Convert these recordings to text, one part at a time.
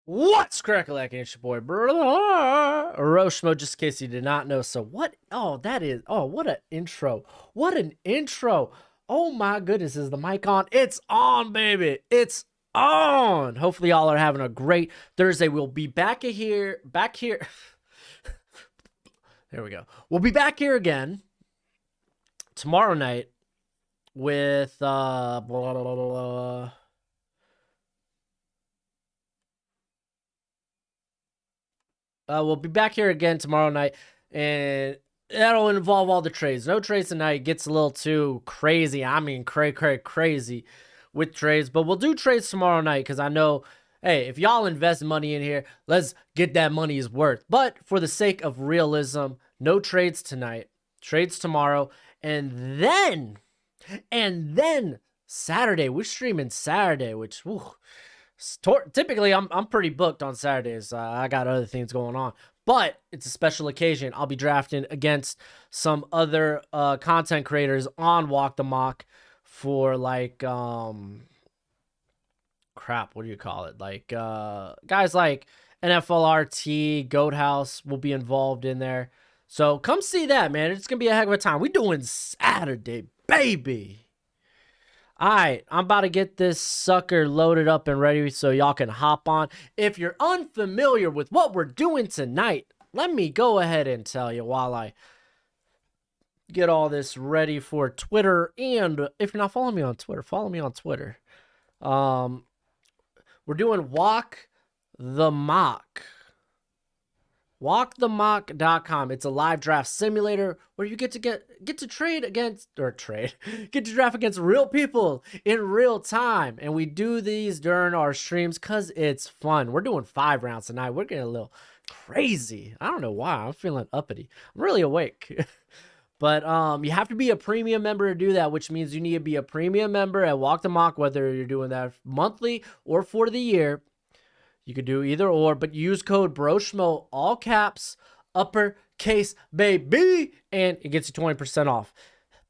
What's crackalacking? It's your boy Roshmo, just in case you did not know. So what? Oh, that is. Oh, what an intro! What an intro! Oh my goodness, is the mic on? It's on, baby. It's on. Hopefully, y'all are having a great Thursday. We'll be back here. There we go. We'll be back here again tomorrow night with blah, blah, blah, blah. We'll be back here again tomorrow night, and that'll involve all the trades. No trades tonight. Gets a little too crazy. I mean, crazy with trades. But we'll do trades tomorrow night because I know, hey, if y'all invest money in here, let's get that money's worth. But for the sake of realism, no trades tonight. Trades tomorrow, and then Saturday. We're streaming Saturday, which typically I'm pretty booked on Saturdays. I got other things going on, but it's a special occasion. I'll be drafting against some other content creators on Walk the Mock for like crap, what do you call it? Like guys like NFLRT, Goat House will be involved in there. So come see that, man. It's gonna be a heck of a time. We doing Saturday, baby. All right, I'm about to get this sucker loaded up and ready so y'all can hop on. If you're unfamiliar with what we're doing tonight, let me go ahead and tell you while I get all this ready for Twitter. And if you're not following me on Twitter, follow me on Twitter. We're doing Walk the Mock. WalkTheMock.com. It's a live draft simulator where you get to draft against real people in real time. And we do these during our streams because it's fun. We're doing 5 rounds tonight. We're getting a little crazy. I don't know why. I'm feeling uppity. I'm really awake. But you have to be a premium member to do that, which means you need to be a premium member at Walk the Mock, whether you're doing that monthly or for the year. You could do either or, but use code BROSHMO, all caps, uppercase, baby, and it gets you 20% off.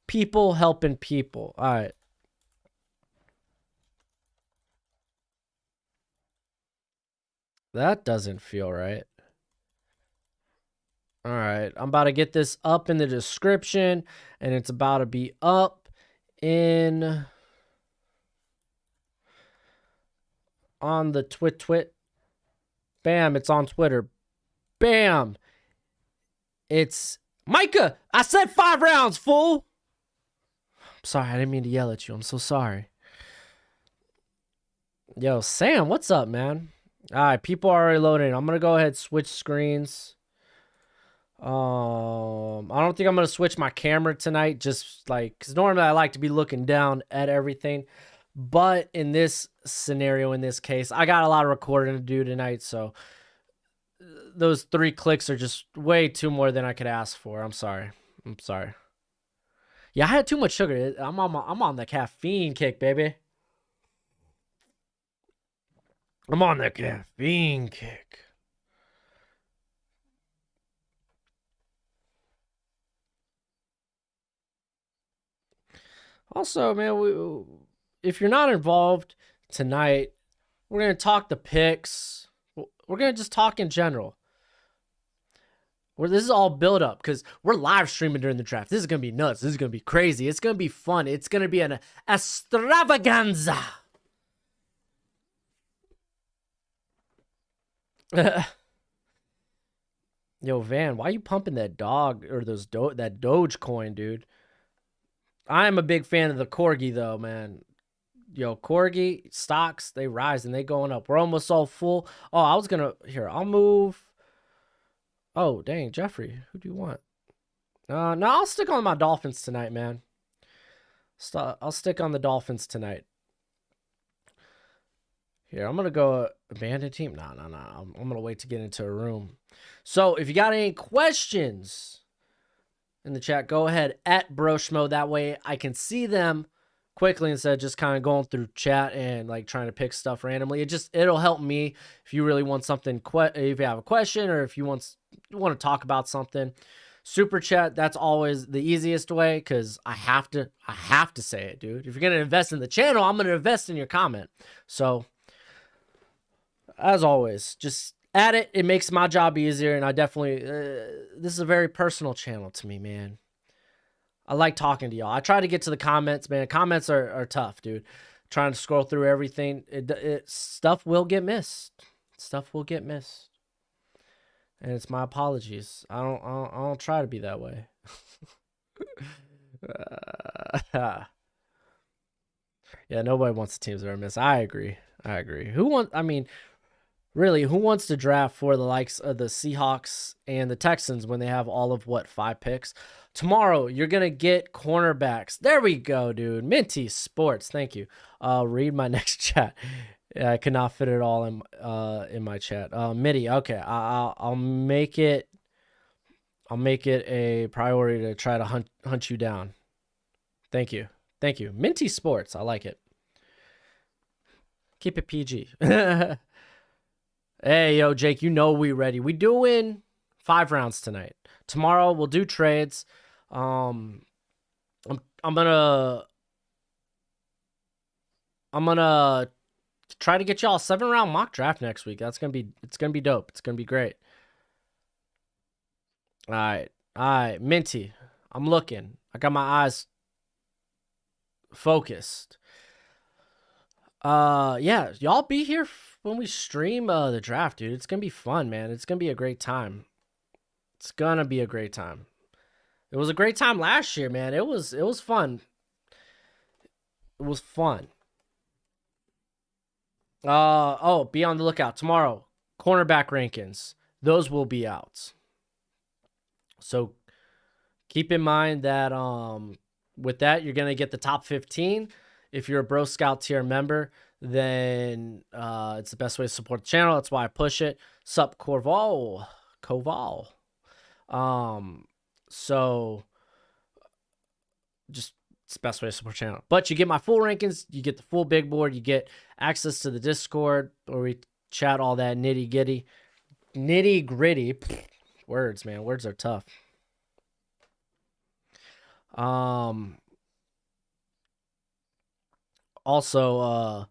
People helping people. All right. That doesn't feel right. All right. I'm about to get this up in the description, and it's about to be up on the twit. Bam, it's on Twitter. Bam. It's Micah. I said 5 rounds, fool. I'm sorry. I didn't mean to yell at you. I'm so sorry. Yo, Sam, what's up, man? All right, people are already loading. I'm going to go ahead and switch screens. I don't think I'm going to switch my camera tonight, just like, because normally I like to be looking down at everything. But in this scenario, in this case, I got a lot of recording to do tonight, so those 3 clicks are just way too more than I could ask for. I'm sorry. Yeah, I had too much sugar. I'm on the caffeine kick, baby. I'm on the caffeine kick. Also, man, if you're not involved tonight, we're going to talk the picks. We're going to just talk in general. This is all build up because we're live streaming during the draft. This is going to be nuts. This is going to be crazy. It's going to be fun. It's going to be an extravaganza. Yo, Van, why are you pumping that dog or that Doge coin, dude? I am a big fan of the Corgi, though, man. Yo, Corgi stocks, they rise and they going up. We're almost all full. Oh, I was gonna here. I'll move. Oh, dang, Jeffrey, who do you want? No, I'll stick on my Dolphins tonight, man. I'll stick on the Dolphins tonight. Here, I'm gonna go abandoned team. No. I'm gonna wait to get into a room. So if you got any questions in the chat, go ahead at Broshmo. That way I can see them quickly instead of just kind of going through chat and like trying to pick stuff randomly. It'll help me if you really want something, if you have a question or if you want to talk about something. Super chat, that's always the easiest way because I have to say it, dude. If you're gonna invest in the channel, I'm gonna invest in your comment. So as always, just add it. It makes my job easier, and I definitely this is a very personal channel to me, man. I like talking to y'all. I try to get to the comments, man. Comments are tough, dude. Trying to scroll through everything, stuff will get missed. Stuff will get missed, and it's my apologies. I don't try to be that way. Yeah, nobody wants the teams that are missed. I agree. I agree. I mean, really, who wants to draft for the likes of the Seahawks and the Texans when they have all of 5 picks? Tomorrow, you're gonna get cornerbacks. There we go, dude. Minty Sports. Thank you. Read my next chat. Yeah, I could not fit it all in my chat. Mitty. Okay, I'll make it. I'll make it a priority to try to hunt you down. Thank you. Thank you. Minty Sports. I like it. Keep it PG. Hey, yo, Jake, you know we ready. We doing 5 rounds tonight. Tomorrow we'll do trades. I'm gonna try to get y'all a 7-round mock draft next week. It's gonna be dope. It's gonna be great. All right, Minty. I'm looking. I got my eyes focused. Yeah, y'all be here when we stream the draft, dude. It's gonna be fun, man. It's gonna be a great time. It's gonna be a great time. It was a great time last year, man. It was fun. It was fun. Oh, be on the lookout tomorrow. Cornerback rankings. Those will be out. So keep in mind that with that you're gonna get the top 15. If you're a Bro Scout tier member, then it's the best way to support the channel. That's why I push it. Sup Koval. So just it's the best way to support the channel. But you get my full rankings, you get the full big board, you get access to the Discord where we chat all that nitty gritty. Words, man. Words are tough. Also,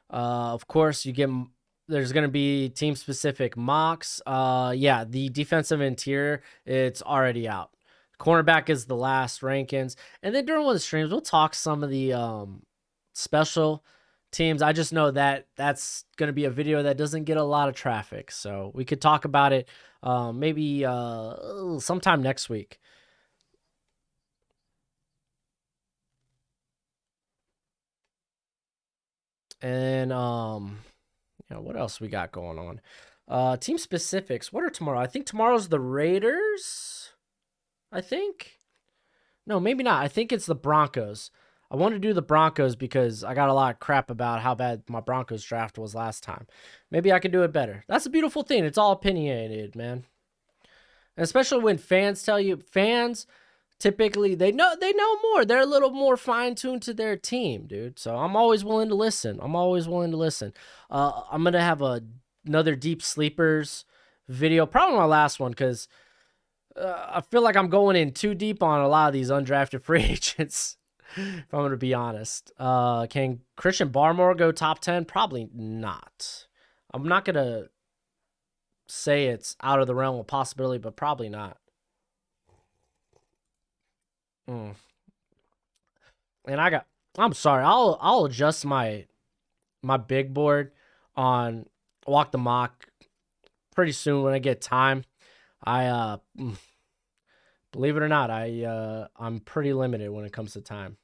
of course, there's going to be team specific mocks. Yeah, the defensive interior, it's already out. Cornerback is the last rankings. And then during one of the streams, we'll talk some of the special teams. I just know that that's going to be a video that doesn't get a lot of traffic. So we could talk about it maybe sometime next week. And what else we got going on? Team specifics. What are tomorrow? I think tomorrow's the Raiders. I think. No, maybe not. I think it's the Broncos. I want to do the Broncos because I got a lot of crap about how bad my Broncos draft was last time. Maybe I can do it better. That's a beautiful thing. It's all opinionated, man. And especially when fans tell you, typically they know more. They're a little more fine-tuned to their team, dude. So I'm always willing to listen. I'm gonna have another deep sleepers video, probably my last one, because I feel like I'm going in too deep on a lot of these undrafted free agents. If I'm gonna be honest, can Christian Barmore go top 10? Probably not. I'm not gonna say it's out of the realm of possibility, but probably not. And I'm sorry, I'll adjust my big board on Walk the Mock pretty soon when I get time. I believe it or not, I'm pretty limited when it comes to time.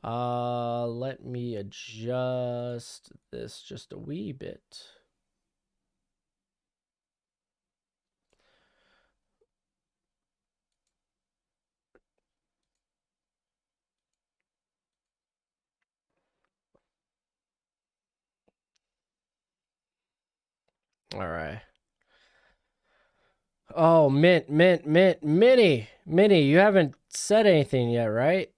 Let me adjust this just a wee bit. All right. Oh, Minnie, you haven't said anything yet, right?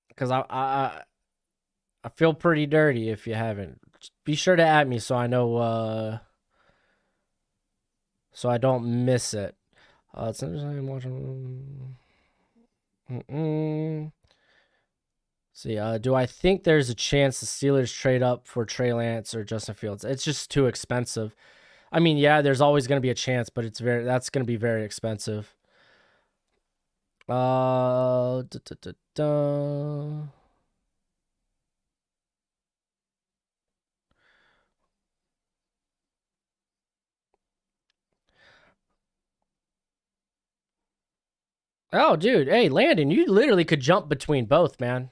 Because I feel pretty dirty if you haven't. Be sure to add me so I know, so I don't miss it. It's interesting watching. See, do I think there's a chance the Steelers trade up for Trey Lance or Justin Fields? It's just too expensive. I mean, yeah, there's always going to be a chance, but that's going to be very expensive. Da, da, da, da. Oh, dude. Hey, Landon, you literally could jump between both, man.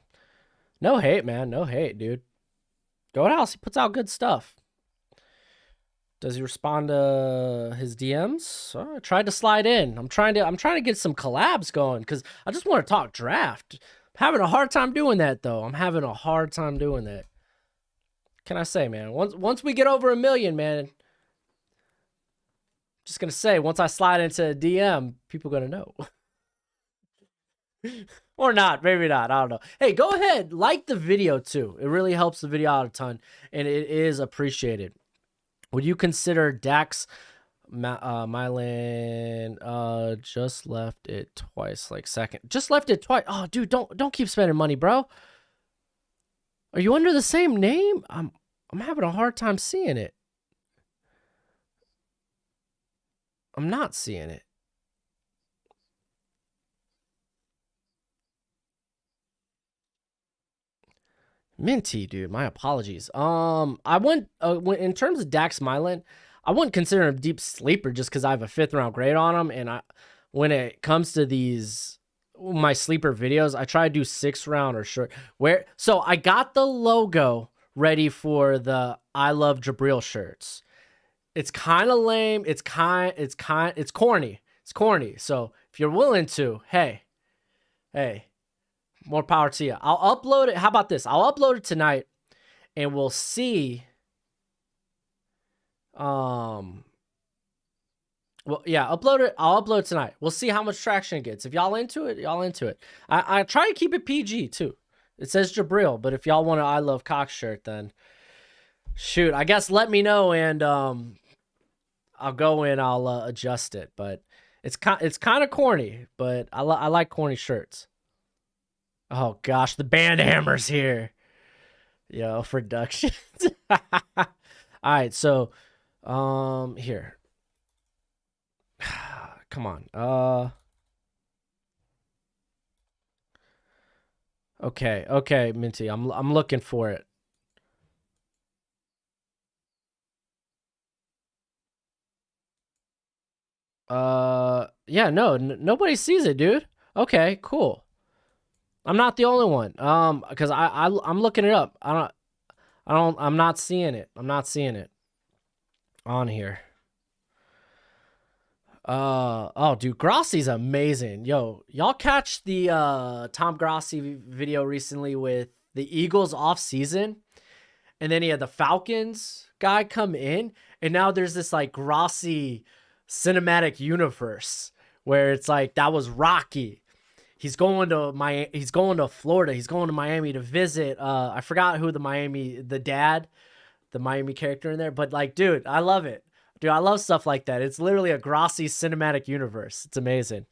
No hate, man. No hate, dude. Goat House, he puts out good stuff. Does he respond to his DMs? I tried to slide in. I'm trying to get some collabs going because I just want to talk draft. I'm having a hard time doing that though. I'm having a hard time doing that. Can I say, man? Once we get over 1 million, man. Just gonna say, once I slide into a DM, people gonna know. Or not, maybe not. I don't know. Hey, go ahead, like the video too. It really helps the video out a ton, and it is appreciated. Would you consider Dax Mylan just left it twice, like second? Just left it twice. Oh, dude, don't keep spending money, bro. Are you under the same name? I'm having a hard time seeing it. I'm not seeing it. Minty, dude. My apologies. I wouldn't in terms of Dax Mylan, I wouldn't consider him a deep sleeper just because I have a 5th round grade on him. And when it comes to these my sleeper videos, I try to do 6th round or short. So I got the logo ready for the I Love Jabril shirts. It's kind of lame. It's corny. It's corny. So if you're willing to, hey. More power to you. I'll upload it. How about this? I'll upload it tonight, and we'll see. Well, yeah, upload it. I'll upload it tonight. We'll see how much traction it gets. If y'all into it, y'all into it. I try to keep it PG too. It says Jabril, but if y'all want an I Love Cox shirt, then shoot. I guess let me know, and I'll go in. I'll adjust it. But it's kind of corny, but I like corny shirts. Oh gosh, the band hammer's here. Yo, productions. All right, so here. Come on. Okay, Minty. I'm looking for it. Yeah, no, nobody sees it, dude. Okay, cool. I'm not the only one. Because I'm looking it up. I'm not seeing it. I'm not seeing it on here. Oh, dude, Grossi's amazing. Yo, y'all catch the Tom Grossi video recently with the Eagles off season, and then he had the Falcons guy come in, and now there's this like Grossi cinematic universe where it's like that was Rocky. He's going to Florida. He's going to Miami to visit. I forgot who the Miami character in there, but like, dude, I love it. Dude, I love stuff like that. It's literally a Grossi cinematic universe. It's amazing.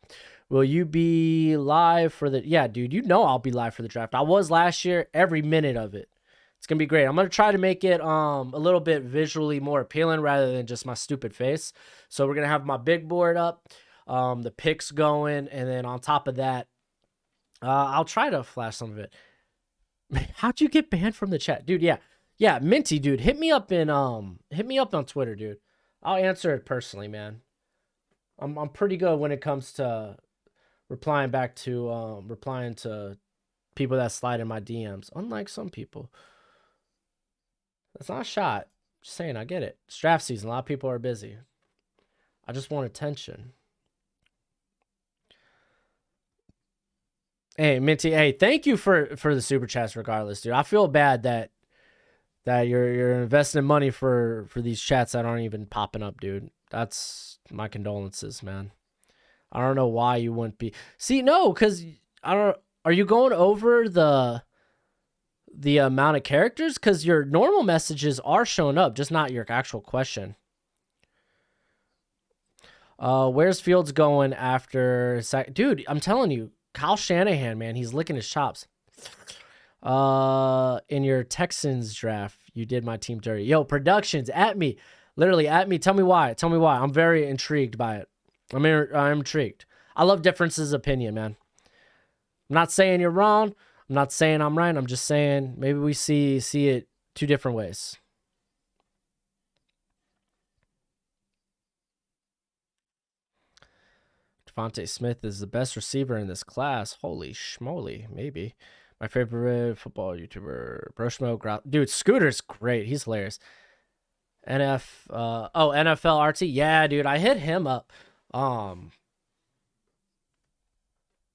Will you be live for the... Yeah, dude, you know I'll be live for the draft. I was last year, every minute of it. It's going to be great. I'm going to try to make it a little bit visually more appealing rather than just my stupid face. So we're going to have my big board up, the picks going, and then on top of that, I'll try to flash some of it. How'd you get banned from the chat? Dude, yeah, Minty, dude, hit me up on Twitter, dude. I'll answer it personally, man. I'm pretty good when it comes to replying to people that slide in my DMs. Unlike some people. That's not a shot. Just saying, I get it. It's draft season. A lot of people are busy. I just want attention. Hey, Minty, hey, thank you for the super chats regardless, dude. I feel bad that you're investing money for these chats that aren't even popping up, dude. That's my condolences, man. I don't know why you wouldn't be. See, no, because I don't. Are you going over the amount of characters? Because your normal messages are showing up, just not your actual question. Where's Fields going after? Dude, I'm telling you, Kyle Shanahan, man, he's licking his chops. In your Texans draft, you did my team dirty. Yo, productions at me, literally at me. Tell me why. Tell me why. I'm very intrigued by it. I'm intrigued. I love differences of opinion, man. I'm not saying you're wrong. I'm not saying I'm right. I'm just saying maybe we see it two different ways. Devontae Smith is the best receiver in this class. Holy schmoly, maybe. My favorite football YouTuber, Broshmo. Dude, Scooter's great. He's hilarious. NFL RT. Yeah, dude, I hit him up. Um,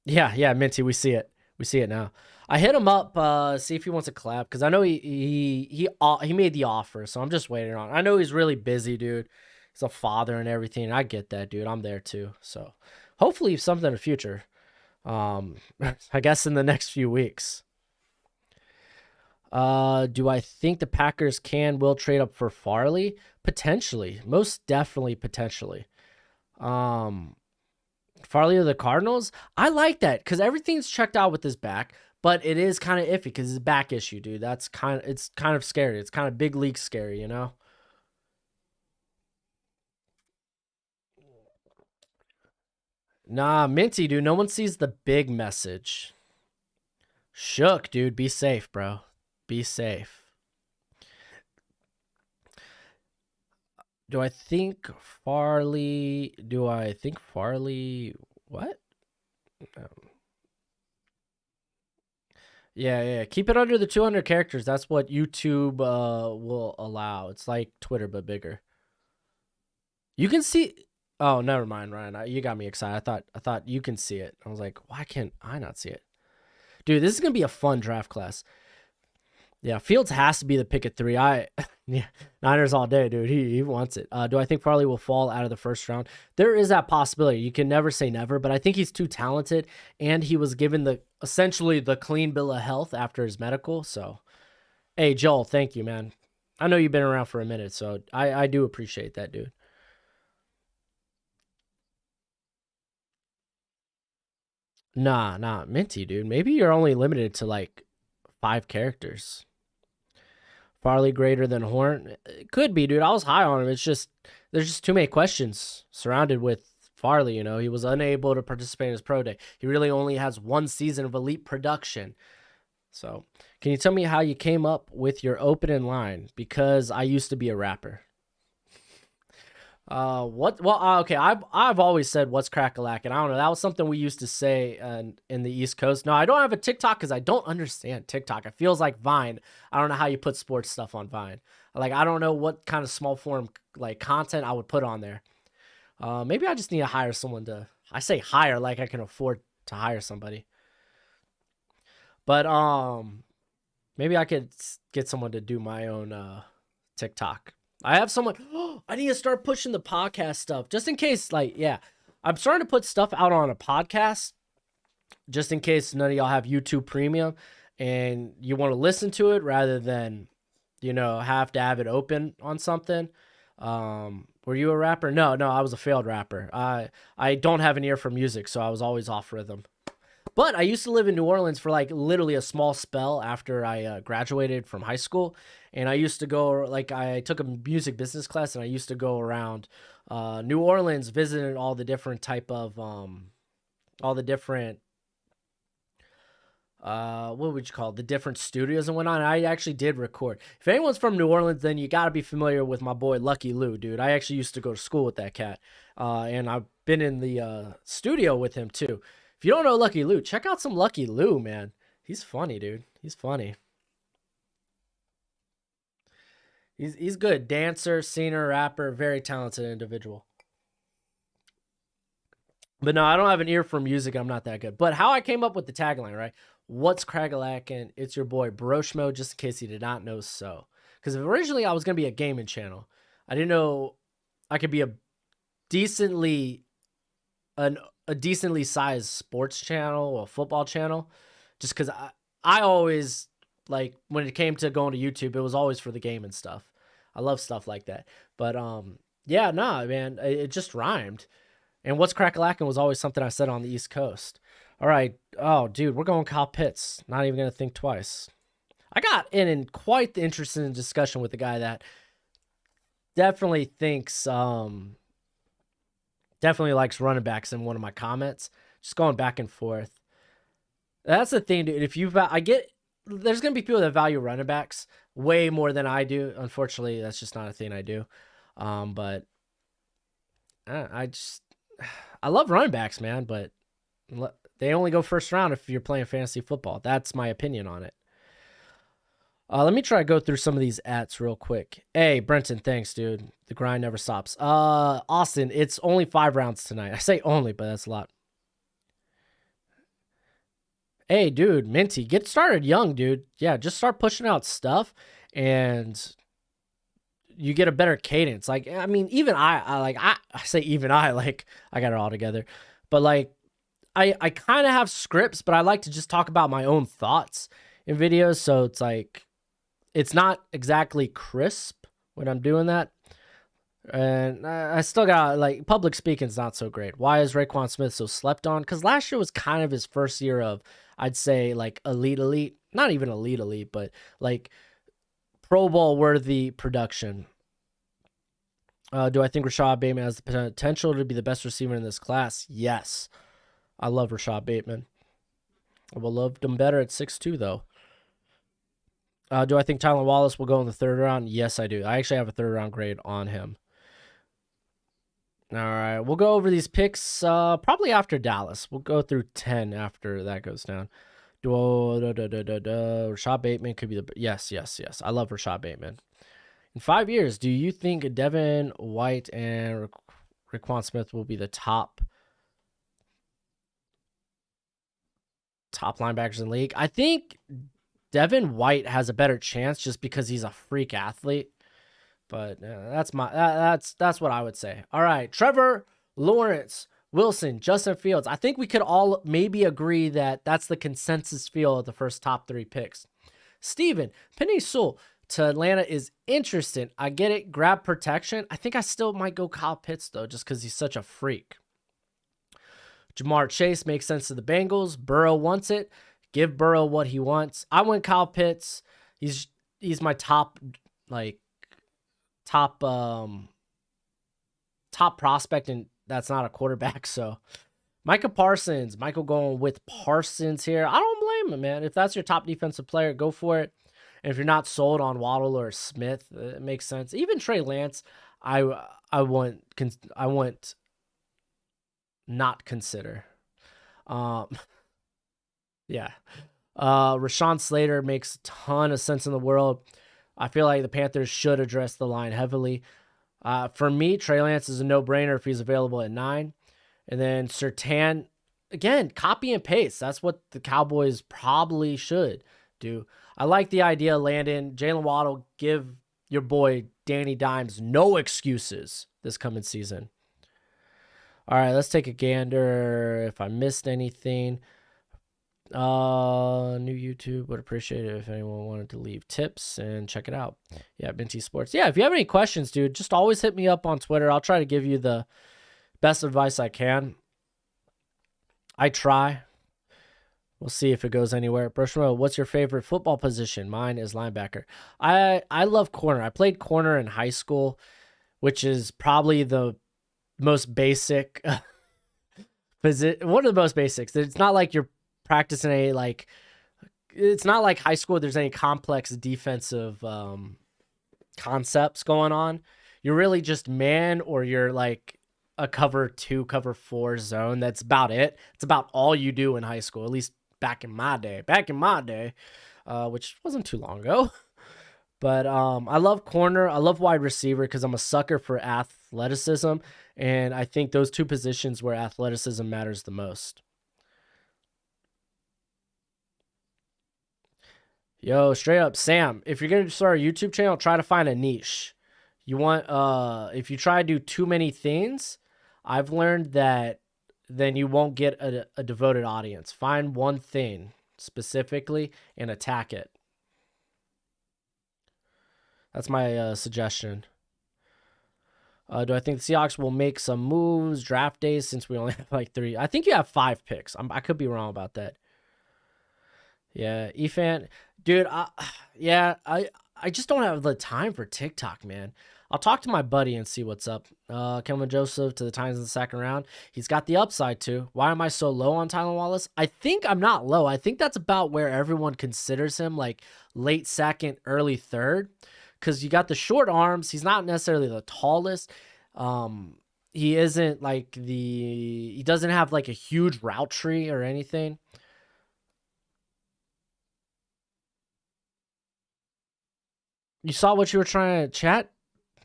yeah, Minty, we see it. We see it now. I hit him up, see if he wants a collab because I know he made the offer, so I'm just waiting on. I know he's really busy, dude. He's a father and everything. I get that, dude. I'm there too. So hopefully something in the future. I guess in the next few weeks. Do I think the Packers will trade up for Farley? Potentially. Most definitely potentially. Farley of the Cardinals? I like that because everything's checked out with his back, but it is kind of iffy because his back issue, dude. It's kind of scary. It's kind of big league scary, you know? Nah, Minty, dude. No one sees the big message. Shook, dude. Be safe, bro. Be safe. Do I think Farley? What? Yeah. Keep it under the 200 characters. That's what YouTube will allow. It's like Twitter but bigger. You can see. Oh, never mind, Ryan. You got me excited. I thought you can see it. I was like, why can't I not see it? Dude, this is gonna be a fun draft class. Yeah, Fields has to be the pick at 3. Yeah, Niners all day, dude. He wants it. Do I think Farley will fall out of the first round? There is that possibility. You can never say never, but I think he's too talented, and he was given essentially the clean bill of health after his medical. So, hey, Joel, thank you, man. I know you've been around for a minute, so I do appreciate that, dude. Nah, Minty, dude. Maybe you're only limited to like 5 characters. Farley greater than Horn? It could be, dude. I was high on him. It's just there's just too many questions surrounded with Farley. You know, he was unable to participate in his pro day. He really only has 1 season of elite production. So, can you tell me how you came up with your opening line? Because I used to be a rapper. What? Well, okay. I've always said what's crack-a-lack, and I don't know. That was something we used to say in the East Coast. No, I don't have a TikTok because I don't understand TikTok. It feels like Vine. I don't know how you put sports stuff on Vine. Like I don't know what kind of small form like content I would put on there. Maybe I just need to hire someone to. I say hire like I can afford to hire somebody, but maybe I could get someone to do my own TikTok. I have someone. I need to start pushing the podcast stuff just in case. Like, yeah, I'm starting to put stuff out on a podcast just in case none of y'all have YouTube Premium and you want to listen to it rather than, have to have it open on something. Were you a rapper? No, I was a failed rapper. I don't have an ear for music, so I was always off rhythm. But I used to live in New Orleans for like literally a small spell after I graduated from high school. And I used to go, like, I took a music business class and I used to go around New Orleans visiting all the different type of, all the different, what would you call it? The different studios and whatnot. And I actually did record. If anyone's from New Orleans, then you got to be familiar with my boy Lucky Lou, dude. I actually used to go to school with that cat. And I've been in the studio with him too. If you don't know Lucky Lou, check out some Lucky Lou, man. He's funny, dude. He's funny. He's good. Dancer, singer, rapper, very talented individual. But no, I don't have an ear for music. I'm not that good. But how I came up with the tagline, right? What's Cragalakin? It's your boy Broshmo, just in case you did not know so. Because originally I was going to be a gaming channel. I didn't know I could be decently a decently sized sports channel, a football channel, just because I always, like, when it came to going to YouTube, it was always for the game and stuff. I love stuff like that. But yeah, nah, man, it just rhymed. And what's crack-a-lackin' was always something I said on the East Coast. All right. Oh, dude, we're going Kyle Pitts. Not even going to think twice. I got in quite the interesting discussion with the guy that definitely thinks, definitely likes running backs in one of my comments. Just going back and forth. That's the thing, dude. If you, there's gonna be people that value running backs way more than I do. Unfortunately, that's just not a thing I do. But I love running backs, man. But they only go first round if you're playing fantasy football. That's my opinion on it. Let me try to go through some of these ats real quick. Hey, Brenton, thanks, dude. The grind never stops. Austin, it's only 5 rounds tonight. I say only, but that's a lot. Hey, dude, Minty, get started young, dude. Yeah, just start pushing out stuff, and you get a better cadence. Like, I mean, even I say even I, like, I got it all together. But, like, I kind of have scripts, but I like to just talk about my own thoughts in videos, so it's like, it's not exactly crisp when I'm doing that. And I still got, like, public speaking's not so great. Why is Raekwon Smith so slept on? Because last year was kind of his first year of, I'd say, like, elite. Not even elite, but, like, Pro Bowl worthy production. Do I think Rashad Bateman has the potential to be the best receiver in this class? Yes. I love Rashad Bateman. I would love him better at 6'2", though. Do I think Tylan Wallace will go in the 3rd round? Yes, I do. I actually have a 3rd round grade on him. All right, we'll go over these picks probably after Dallas. We'll go through 10 after that goes down. Rashad Bateman could be the... Yes. I love Rashad Bateman. In 5 years, do you think Devin White and Raekwon Smith will be the top linebackers in the league? I think Devin White has a better chance just because he's a freak athlete. But that's what I would say. All right, Trevor Lawrence, Wilson, Justin Fields. I think we could all maybe agree that that's the consensus feel of the first top 3 picks. Steven, Penei Sewell to Atlanta is interesting. I get it. Grab protection. I think I still might go Kyle Pitts, though, just because he's such a freak. Jamar Chase makes sense to the Bengals. Burrow wants it. Give Burrow what he wants. I went Kyle Pitts. He's my top prospect, and that's not a quarterback. So Michael going with Parsons here. I don't blame him, man. If that's your top defensive player, go for it. And if you're not sold on Waddle or Smith, it makes sense. Even Trey Lance, I want not consider. Yeah. Rashawn Slater makes a ton of sense in the world. I feel like the Panthers should address the line heavily. For me, Trey Lance is a no-brainer if he's available at 9. And then Surtain, again, copy and paste. That's what the Cowboys probably should do. I like the idea of landing Jalen Waddle. Give your boy Danny Dimes no excuses this coming season. All right, let's take a gander. If I missed anything, new YouTube, would appreciate it if anyone wanted to leave tips and check it out. Yeah, Minty Sports. Yeah, if you have any questions, dude, just always hit me up on Twitter. I'll try to give you the best advice I can. I try. We'll see if it goes anywhere. Brushmo, what's your favorite football position? Mine is linebacker. I love corner. I played corner in high school, which is probably the most basic position. One of the most basics. It's not like you're practicing it's not like high school. There's any complex defensive concepts going on. You're really just man, or you're like a cover 2, cover 4 zone. That's about it. It's about all you do in high school, at least back in my day, which wasn't too long ago. But I love corner. I love wide receiver because I'm a sucker for athleticism. And I think those 2 positions where athleticism matters the most. Yo, straight up, Sam, if you're going to start a YouTube channel, try to find a niche. You want, if you try to do too many things, I've learned that then you won't get a devoted audience. Find one thing specifically and attack it. That's my suggestion. Do I think the Seahawks will make some moves draft days since we only have like 3? I think you have 5 picks. I could be wrong about that. Yeah, Efan, dude. Yeah, I just don't have the time for TikTok, man. I'll talk to my buddy and see what's up. Kelvin Joseph to the Titans in the second round. He's got the upside too. Why am I so low on Tylan Wallace? I think I'm not low. I think that's about where everyone considers him, like late second, early third, because you got the short arms. He's not necessarily the tallest. He isn't like he doesn't have like a huge route tree or anything. You saw what you were trying to chat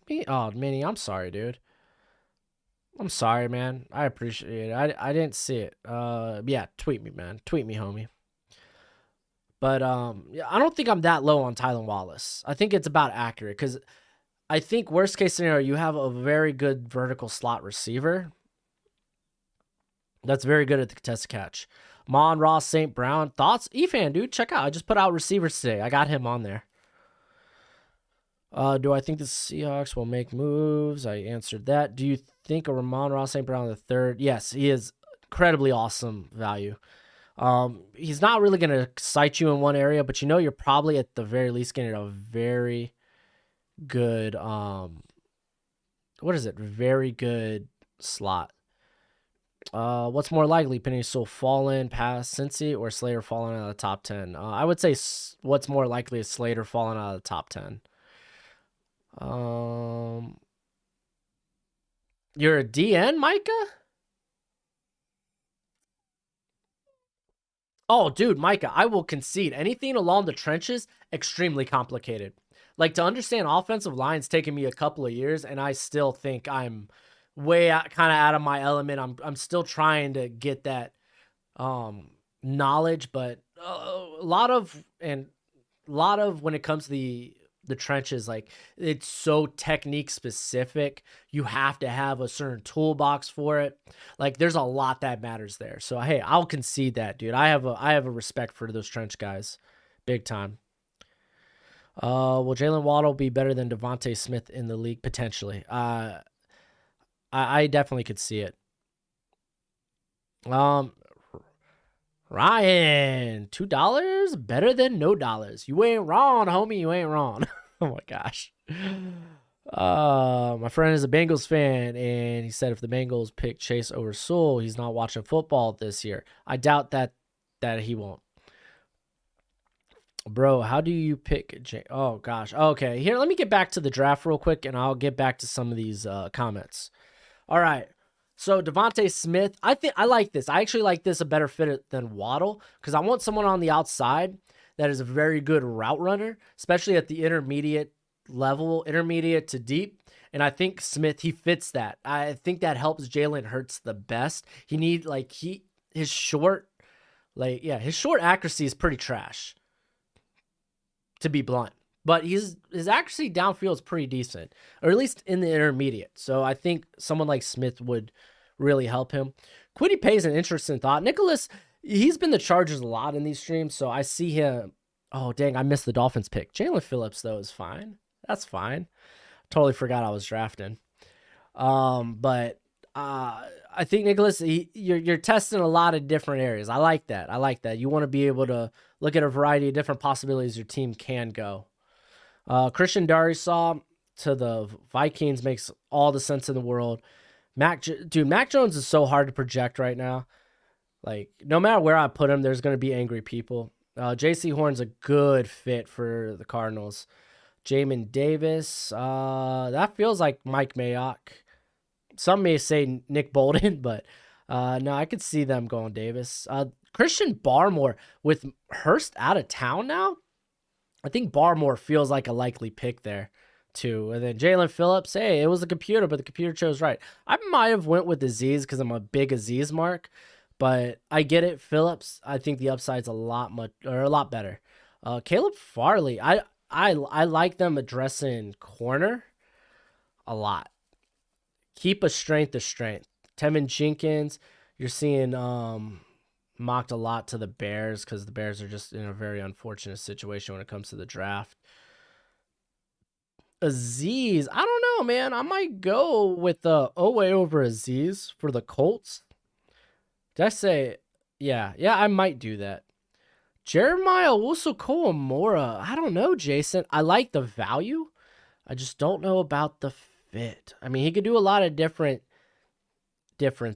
me? Oh, Minnie, I'm sorry, dude. I'm sorry, man. I appreciate it. I didn't see it. Yeah, tweet me, man. Tweet me, homie. But yeah, I don't think I'm that low on Tylan Wallace. I think it's about accurate because I think worst case scenario, you have a very good vertical slot receiver that's very good at the contested catch. Mon Ross St. Brown. Thoughts? Efan, dude, check out. I just put out receivers today. I got him on there. Do I think the Seahawks will make moves? I answered that. Do you think a Ramon Ross St. Brown the third? Yes, he is incredibly awesome value. He's not really going to excite you in one area, but you know you're probably at the very least getting a very good what is it? Very good slot. What's more likely, Penny Sewell falling past Cincy or Slater falling out of the top 10? I would say what's more likely is Slater falling out of the top 10. You're a DN, Micah? Oh, dude, Micah, I will concede. Anything along the trenches, extremely complicated. Like, to understand offensive line's taken me a couple of years, and I still think I'm way kind of out of my element. I'm still trying to get that knowledge, but a lot of when it comes to the trenches, like it's so technique specific. You have to have a certain toolbox for it. Like there's a lot that matters there. So hey, I'll concede that, dude. I have a respect for those trench guys, big time. Will Jalen Waddle be better than Devontae Smith in the league potentially? I definitely could see it. Ryan, $2 better than no dollars. You ain't wrong, homie. You ain't wrong. Oh my gosh. My friend is a Bengals fan, and he said if the Bengals pick Chase over Sewell, he's not watching football this year. I doubt that he won't. Bro, how do you pick Oh gosh. Okay, here, let me get back to the draft real quick, and I'll get back to some of these comments. All right. So Devontae Smith, I think I like this. I actually like this a better fit than Waddle because I want someone on the outside that is a very good route runner, especially at the intermediate level, intermediate to deep. And I think Smith, he fits that. I think that helps Jalen Hurts the best. He need his short accuracy is pretty trash, to be blunt. But his accuracy downfield is pretty decent, or at least in the intermediate. So I think someone like Smith would really help him. Quiddy Pay is an interesting thought. Nicholas, he's been the Chargers a lot in these streams, so I see him. Oh, dang, I missed the Dolphins pick. Jalen Phillips, though, is fine. That's fine. Totally forgot I was drafting. But I think, Nicholas, you're testing a lot of different areas. I like that. You want to be able to look at a variety of different possibilities your team can go. Christian Darrisaw to the Vikings makes all the sense in the world. Mac Jones is so hard to project right now. Like, no matter where I put him, there's going to be angry people. J.C. Horn's a good fit for the Cardinals. Jamin Davis, that feels like Mike Mayock. Some may say Nick Bolton, but no, I could see them going Davis. Christian Barmore with Hurst out of town now. I think Barmore feels like a likely pick there too. And then Jalen Phillips, hey, it was the computer, but the computer chose right. I might have went with Aziz because I'm a big Aziz mark, but I get it. Phillips, I think the upside's a lot better. Caleb Farley, I like them addressing corner a lot. Keep a strength of strength. Tevin Jenkins, you're seeing mocked a lot to the Bears because the Bears are just in a very unfortunate situation when it comes to the draft. Aziz, I don't know, man. I might go with the Owe over Aziz for the Colts. Did I say? Yeah, I might do that. Jeremiah Owusu-Koramoah. I don't know, Jason. I like the value. I just don't know about the fit. I mean, he could do a lot of different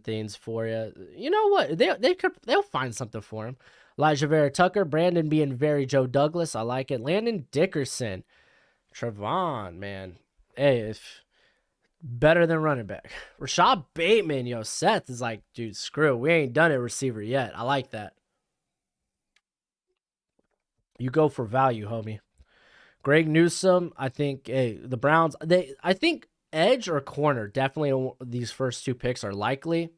things for you. You know what? They'll find something for him. Elijah Vera Tucker, Brandon being very Joe Douglas. I like it. Landon Dickerson, Trevon, man. Hey, if better than running back. Rashad Bateman, yo, Seth is like, dude, screw it. We ain't done it receiver yet. I like that. You go for value, homie. Greg Newsome, I think, hey, the Browns, I think edge or corner, definitely these first two picks are likely.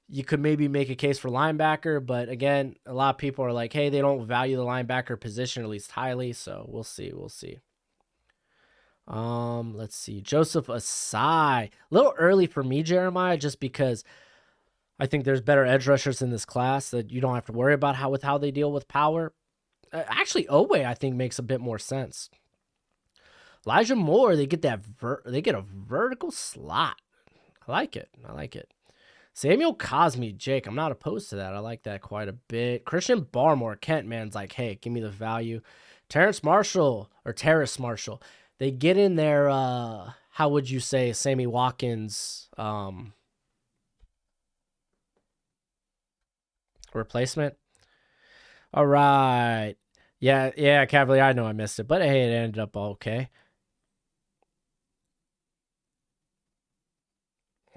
You could maybe make a case for linebacker, but again, a lot of people are like, hey, they don't value the linebacker position, at least highly, so we'll see. Let's see. Joseph Asai. A little early for me, Jeremiah, just because I think there's better edge rushers in this class that you don't have to worry about how they deal with power. Actually, Owe, I think, makes a bit more sense. Elijah Moore, they get a vertical slot. I like it. Samuel Cosme, Jake, I'm not opposed to that. I like that quite a bit. Christian Barmore, Kent, man's like, hey, give me the value. Terrace Marshall, they get in there, how would you say, Sammy Watkins replacement? All right. Yeah, Cavalier, I know I missed it, but hey, it ended up okay.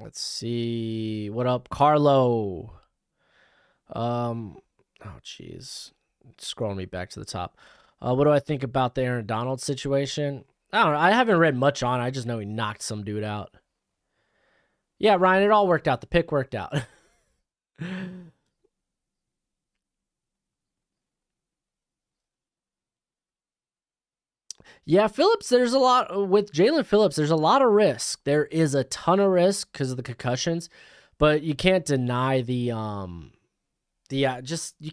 Let's see. What up, Carlo? Oh, jeez. Scrolling me back to the top. What do I think about the Aaron Donald situation? I don't know. I haven't read much on it. I just know he knocked some dude out. Yeah, Ryan, it all worked out. The pick worked out. Yeah, Phillips, there's a lot with Jalen Phillips. There's a lot of risk. There is a ton of risk because of the concussions, but you can't deny you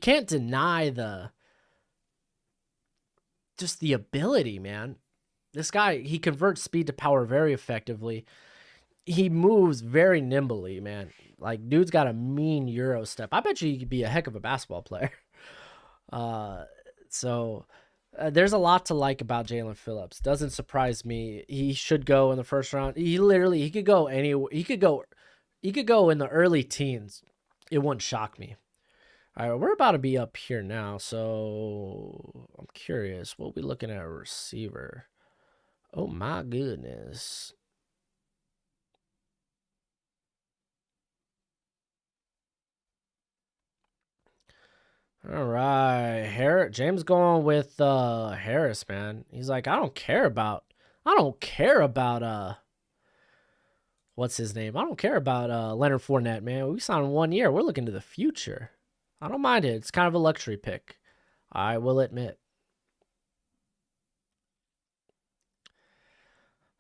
can't deny the ability, man. This guy, he converts speed to power very effectively. He moves very nimbly, man. Like, dude's got a mean Euro step. I bet you he could be a heck of a basketball player. There's a lot to like about Jalen Phillips. Doesn't surprise me. He should go in the first round. He could go anywhere. He could go in the early teens. It wouldn't shock me. All right, we're about to be up here now, so I'm curious. What we looking at a receiver? Oh my goodness. All right, James going with Harris, man. He's like, I don't care about what's his name? I don't care about Leonard Fournette, man. We signed 1 year. We're looking to the future. I don't mind it. It's kind of a luxury pick, I will admit.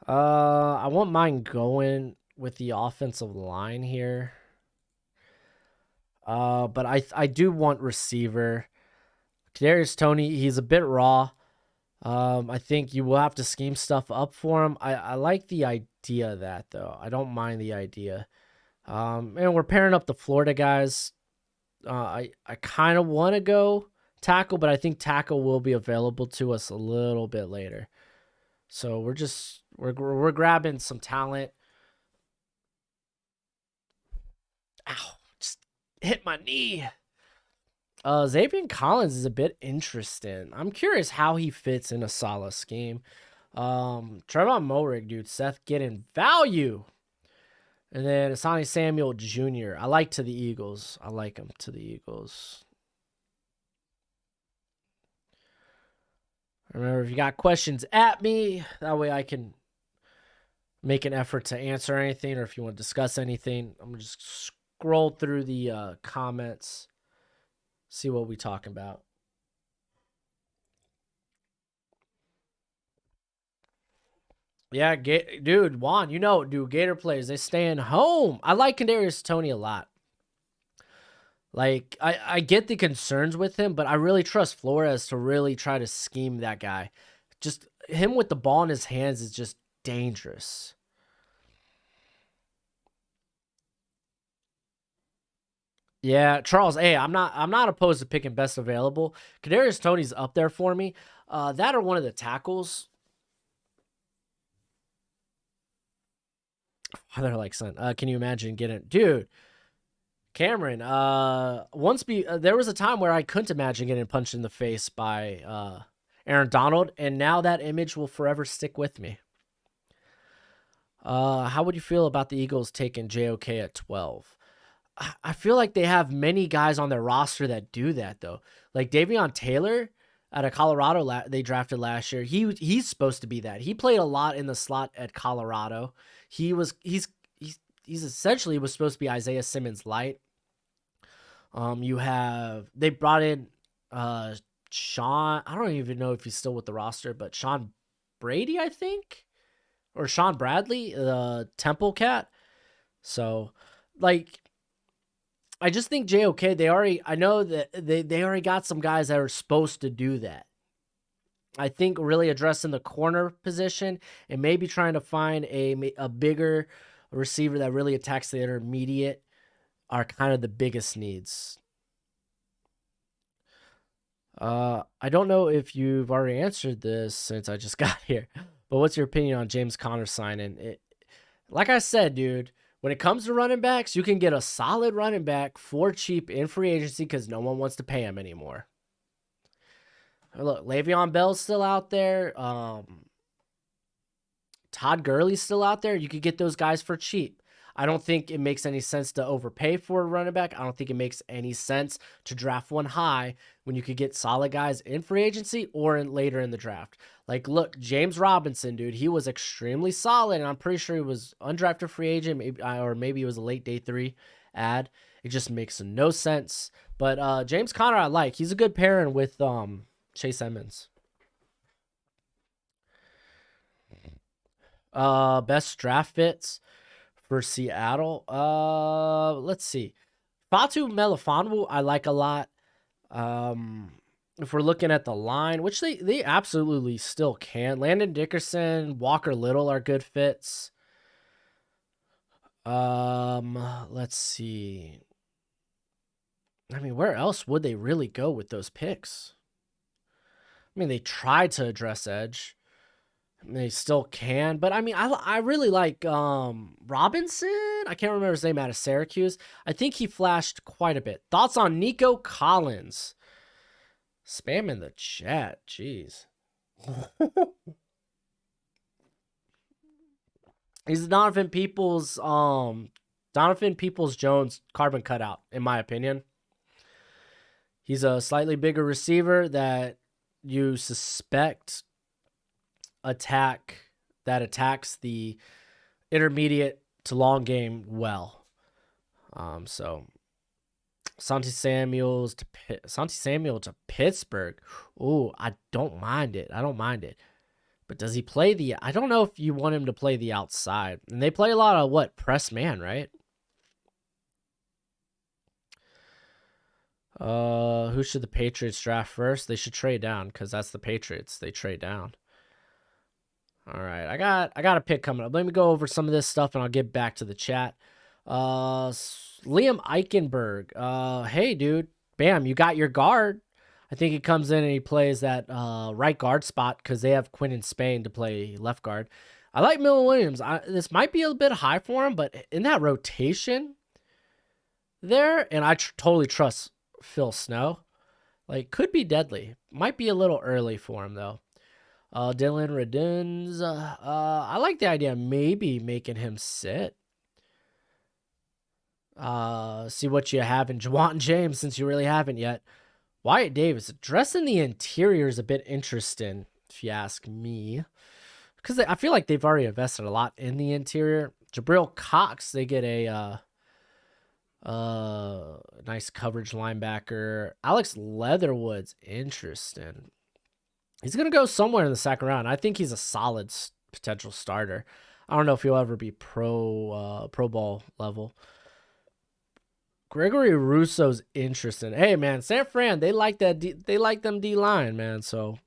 I won't mind going with the offensive line here. But I do want receiver. Kadarius Toney, he's a bit raw. I think you will have to scheme stuff up for him. I like the idea of that, though. I don't mind the idea. And we're pairing up the Florida guys. I kind of want to go tackle, but I think tackle will be available to us a little bit later. So we're grabbing some talent. Ow, just hit my knee. Xavier Collins is a bit interesting. I'm curious how he fits in a Saleh scheme. Trevon Moehrig, dude. Seth getting value. And then Asani Samuel Jr. I like to the Eagles. I like him to the Eagles. Remember, if you got questions at me, that way I can make an effort to answer anything, or if you want to discuss anything, I'm going to just scroll through the comments, see what we talking about. Yeah, dude, Juan, Gator players, they staying home. I like Kadarius Toney a lot. Like, I get the concerns with him, but I really trust Flores to really try to scheme that guy. Just him with the ball in his hands is just dangerous. Yeah, Charles. Hey, I'm not opposed to picking best available. Kadarius Toney's up there for me. That or one of the tackles. They're like, son, can you imagine getting, dude, Cameron? There was a time where I couldn't imagine getting punched in the face by Aaron Donald, and now that image will forever stick with me. How would you feel about the Eagles taking JOK at 12? I feel like they have many guys on their roster that do that though. Like Davion Taylor out of Colorado, they drafted last year. He's supposed to be that. He played a lot in the slot at Colorado. He's essentially was supposed to be Isaiah Simmons light. They brought in Sean. I don't even know if he's still with the roster, but Sean Brady, I think, or Sean Bradley, the Temple cat. So, like, I just think JOK, I know that they already got some guys that are supposed to do that. I think really addressing the corner position and maybe trying to find a bigger receiver that really attacks the intermediate are kind of the biggest needs. I don't know if you've already answered this since I just got here, but what's your opinion on James Conner signing? Like I said, dude, when it comes to running backs, you can get a solid running back for cheap in free agency because no one wants to pay him anymore. Look, Le'Veon Bell's still out there. Todd Gurley's still out there. You could get those guys for cheap. I don't think it makes any sense to overpay for a running back. I don't think it makes any sense to draft one high when you could get solid guys in free agency or later in the draft. Like, look, James Robinson, dude, he was extremely solid, and I'm pretty sure he was undrafted free agent, maybe he was a late day 3 ad. It just makes no sense. But James Conner, I like. He's a good pairing with Chase Edmonds. Best draft fits for Seattle. Let's see. Fatu Melifonwu, I like a lot. If we're looking at the line, which they absolutely still can. Landon Dickerson, Walker Little are good fits. Let's see. I mean, where else would they really go with those picks? I mean, they tried to address edge. They still can, but I mean, I really like Robinson. I can't remember his name out of Syracuse. I think he flashed quite a bit. Thoughts on Nico Collins? Spam in the chat. Jeez. He's Donovan Peoples Jones carbon cutout, in my opinion. He's a slightly bigger receiver that you suspect attacks the intermediate to long game well. So Santi Samuel to Pittsburgh. Ooh, I don't mind it. But does he play I don't know if you want him to play the outside. And they play a lot of press man, right? Who should the Patriots draft first? They should trade down because that's the Patriots. They trade down. All right, I got a pick coming up. Let me go over some of this stuff and I'll get back to the chat. Liam Eichenberg. Hey, dude. Bam, you got your guard. I think he comes in and he plays that right guard spot because they have Quinn in Spain to play left guard. I like Millen Williams. This might be a bit high for him, but in that rotation there, and I totally trust Phil Snow. Like, could be deadly. Might be a little early for him, though. Dylan Reduns. I like the idea of maybe making him sit. See what you have in Jawaan James since you really haven't yet. Wyatt Davis. Dressing the interior is a bit interesting, if you ask me. Because I feel like they've already invested a lot in the interior. Jabril Cox, they get a nice coverage linebacker. Alex Leatherwood's interesting. He's going to go somewhere in the second round. I think he's a solid potential starter. I don't know if he'll ever be Pro Bowl level. Gregory Russo's interesting. Hey, man, San Fran, they like that. They like them D-line, man. So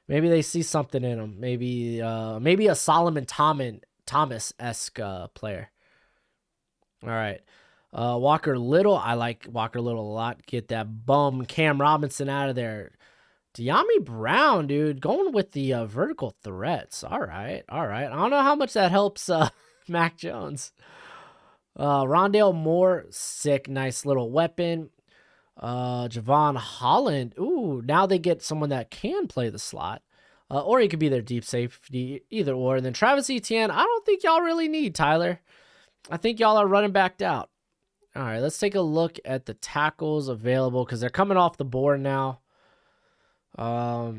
maybe they see something in him. Maybe a Solomon Thomas-esque player. All right. Walker Little, I like Walker Little a lot. Get that bum Cam Robinson out of there. De'Ami Brown, dude, going with the vertical threats. All right, all right. I don't know how much that helps Mac Jones. Rondale Moore, sick, nice little weapon. Javon Holland. Ooh, now they get someone that can play the slot. Or he could be their deep safety, either or. And then Travis Etienne, I don't think y'all really need, Tyler. I think y'all are running backed out. All right, let's take a look at the tackles available because they're coming off the board now. Oh,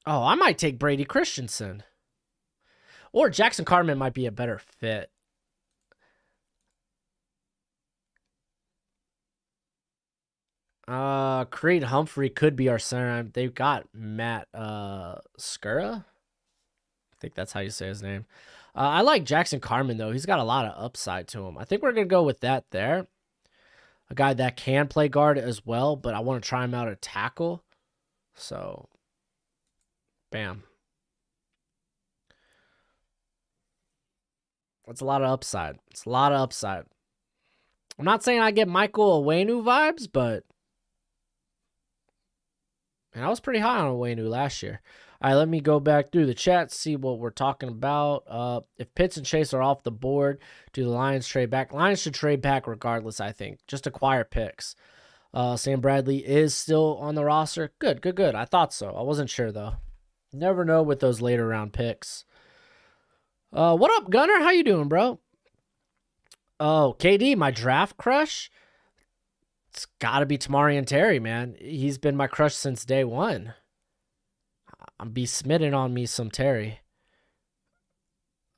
I might take Brady Christensen. Or Jackson Carman might be a better fit. Creed Humphrey could be our center. They've got Matt Skura. I think that's how you say his name. I like Jackson Carman, though. He's got a lot of upside to him. I think we're going to go with that there. A guy that can play guard as well, but I want to try him out at tackle. So, bam. That's a lot of upside. It's a lot of upside. I'm not saying I get Michael Owenu vibes, but man, I was pretty high on Owenu last year. All right, let me go back through the chat, see what we're talking about. If Pitts and Chase are off the board, do the Lions trade back? Lions should trade back regardless, I think. Just acquire picks. Sam Bradley is still on the roster. Good, good, good. I thought so. I wasn't sure, though. Never know with those later round picks. What up, Gunner? How you doing, bro? Oh, KD, my draft crush? It's got to be Tamarian Terry, man. He's been my crush since day one. I'm be smitten on me some Terry.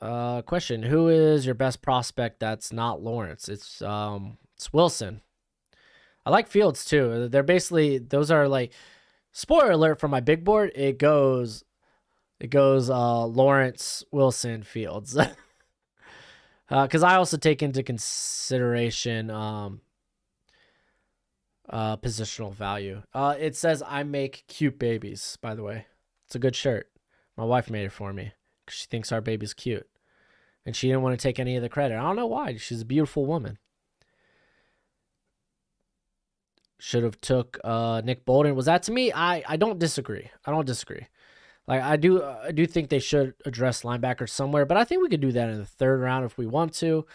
Question: who is your best prospect that's not Lawrence? It's Wilson. I like Fields too. They're basically, those are like, spoiler alert for my big board. It goes Lawrence, Wilson, Fields. Because I also take into consideration positional value. It says I make cute babies, by the way. It's a good shirt. My wife made it for me because she thinks our baby's cute. And she didn't want to take any of the credit. I don't know why. She's a beautiful woman. Should have took Nick Bolton. Was that to me? I don't disagree. I don't disagree. Like I do think they should address linebackers somewhere, but I think we could do that in the third round if we want to.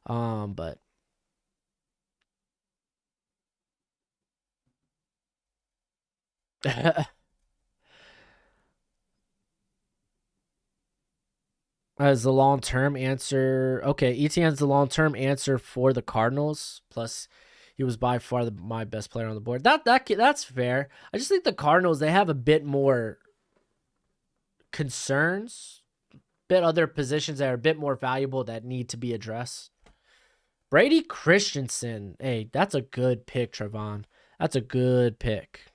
But as the long-term answer, okay, Etienne's the long-term answer for the Cardinals. Plus, he was by far my best player on the board. That's fair. I just think the Cardinals, they have a bit more concerns, bit other positions that are a bit more valuable that need to be addressed. Brady Christensen, hey, that's a good pick, Trevon. That's a good pick.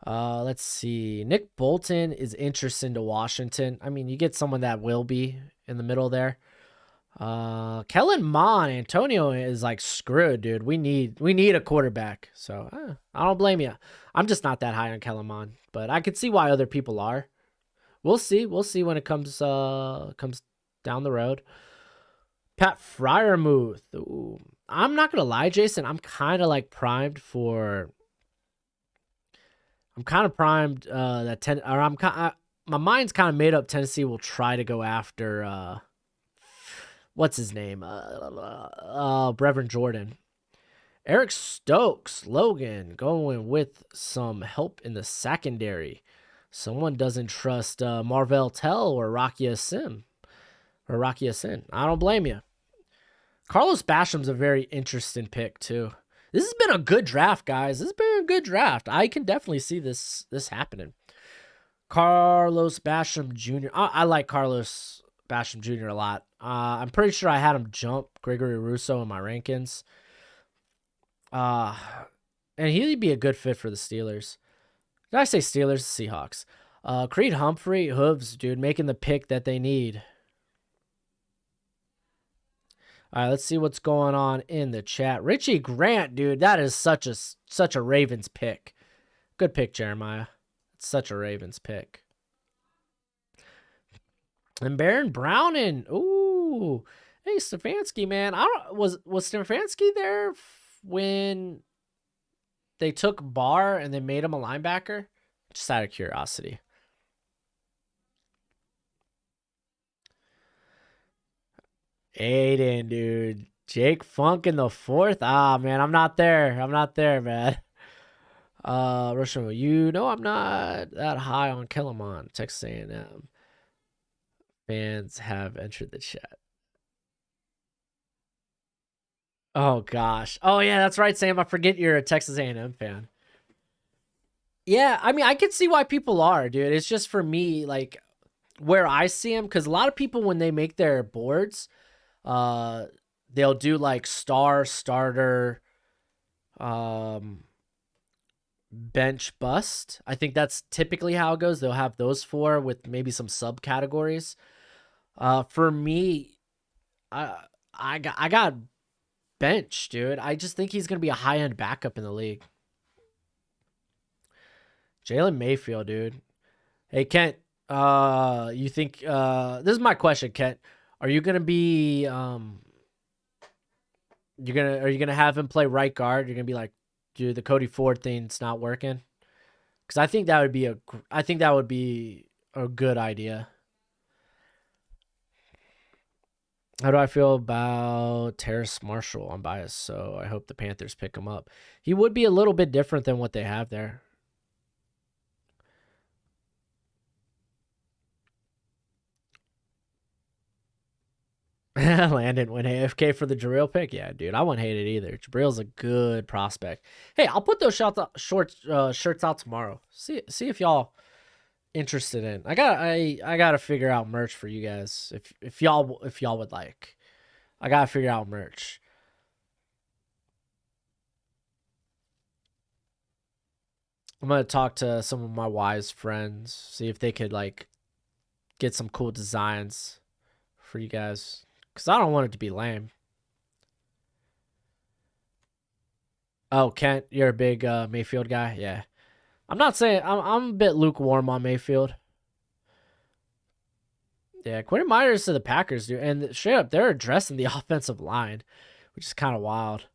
Let's see. Nick Bolton is interesting to Washington. I mean, you get someone that will be in the middle there. Kellen Mond, Antonio is like screwed, dude. We need a quarterback. So I don't blame you. I'm just not that high on Kellen Mond, but I could see why other people are. We'll see. We'll see when it comes down the road. Pat Freiermuth. Ooh. I'm not gonna lie, Jason. I'm kind of like primed for. I'm kind of primed my mind's kind of made up. Tennessee will try to go after what's his name? Reverend Jordan. Eric Stokes, Logan, going with some help in the secondary. Someone doesn't trust Marvell Tell or Rocky Sin. I don't blame you. Carlos Basham's a very interesting pick too. This has been a good draft, guys. This has been a good draft. I can definitely see this happening. Carlos Basham Jr. I like Carlos Basham Jr. a lot. I'm pretty sure I had him jump Gregory Rousseau in my rankings. And he'd be a good fit for the Steelers. Did I say Steelers? Seahawks. Creed Humphrey, Hooves, dude, making the pick that they need. All right, let's see what's going on in the chat. Richie Grant, dude, that is such a Ravens pick. Good pick, Jeremiah. It's such a Ravens pick. And Baron Browning. Ooh, Ooh. Hey, Stefanski, man. I don't was Stefanski there when they took Barr and they made him a linebacker? Just out of curiosity. Aiden, dude. Jake Funk in the fourth. Ah, man, I'm not there. I'm not there, man. Russian, you know I'm not that high on Kellerman. Texas A&M fans have entered the chat. Oh gosh. Oh yeah, that's right, Sam. I forget you're a Texas A&M fan. Yeah, I mean, I can see why people are, dude. It's just for me, like where I see them, because a lot of people when they make their boards, uh, they'll do like starter, um, bench bust. I think that's typically how it goes. They'll have those four with maybe some subcategories. For me, I got bench, dude. I just think he's gonna be a high end backup in the league. Jalen Mayfield, dude. Hey Kent, you think this is my question, Kent. Are you gonna be are you gonna have him play right guard? You're gonna be like, dude, the Cody Ford thing's not working? Because I think that would be a good idea. How do I feel about Terrace Marshall? I'm biased, so I hope the Panthers pick him up. He would be a little bit different than what they have there. Landon went AFK for the Jabril pick. Yeah, dude, I wouldn't hate it either. Jabril's a good prospect. Hey, I'll put those shirts out tomorrow. See if y'all interested in. I gotta figure out merch for you guys. If y'all would like, I gotta figure out merch. I'm gonna talk to some of my wise friends, see if they could like get some cool designs for you guys. Cause I don't want it to be lame. Oh, Kent, you're a big Mayfield guy. Yeah, I'm not saying I'm a bit lukewarm on Mayfield. Yeah, Quentin Myers to the Packers, dude, and straight up they're addressing the offensive line, which is kind of wild.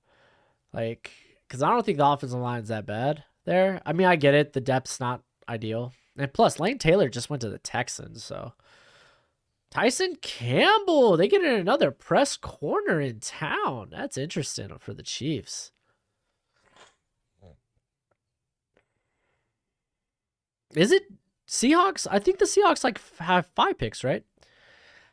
Like, because I don't think the offensive line's that bad there. I mean, I get it, the depth's not ideal, and plus Lane Taylor just went to the Texans, so Tyson Campbell, they get in another press corner in town. That's interesting for the Chiefs. Is it Seahawks? I think the Seahawks like have 5 picks, right?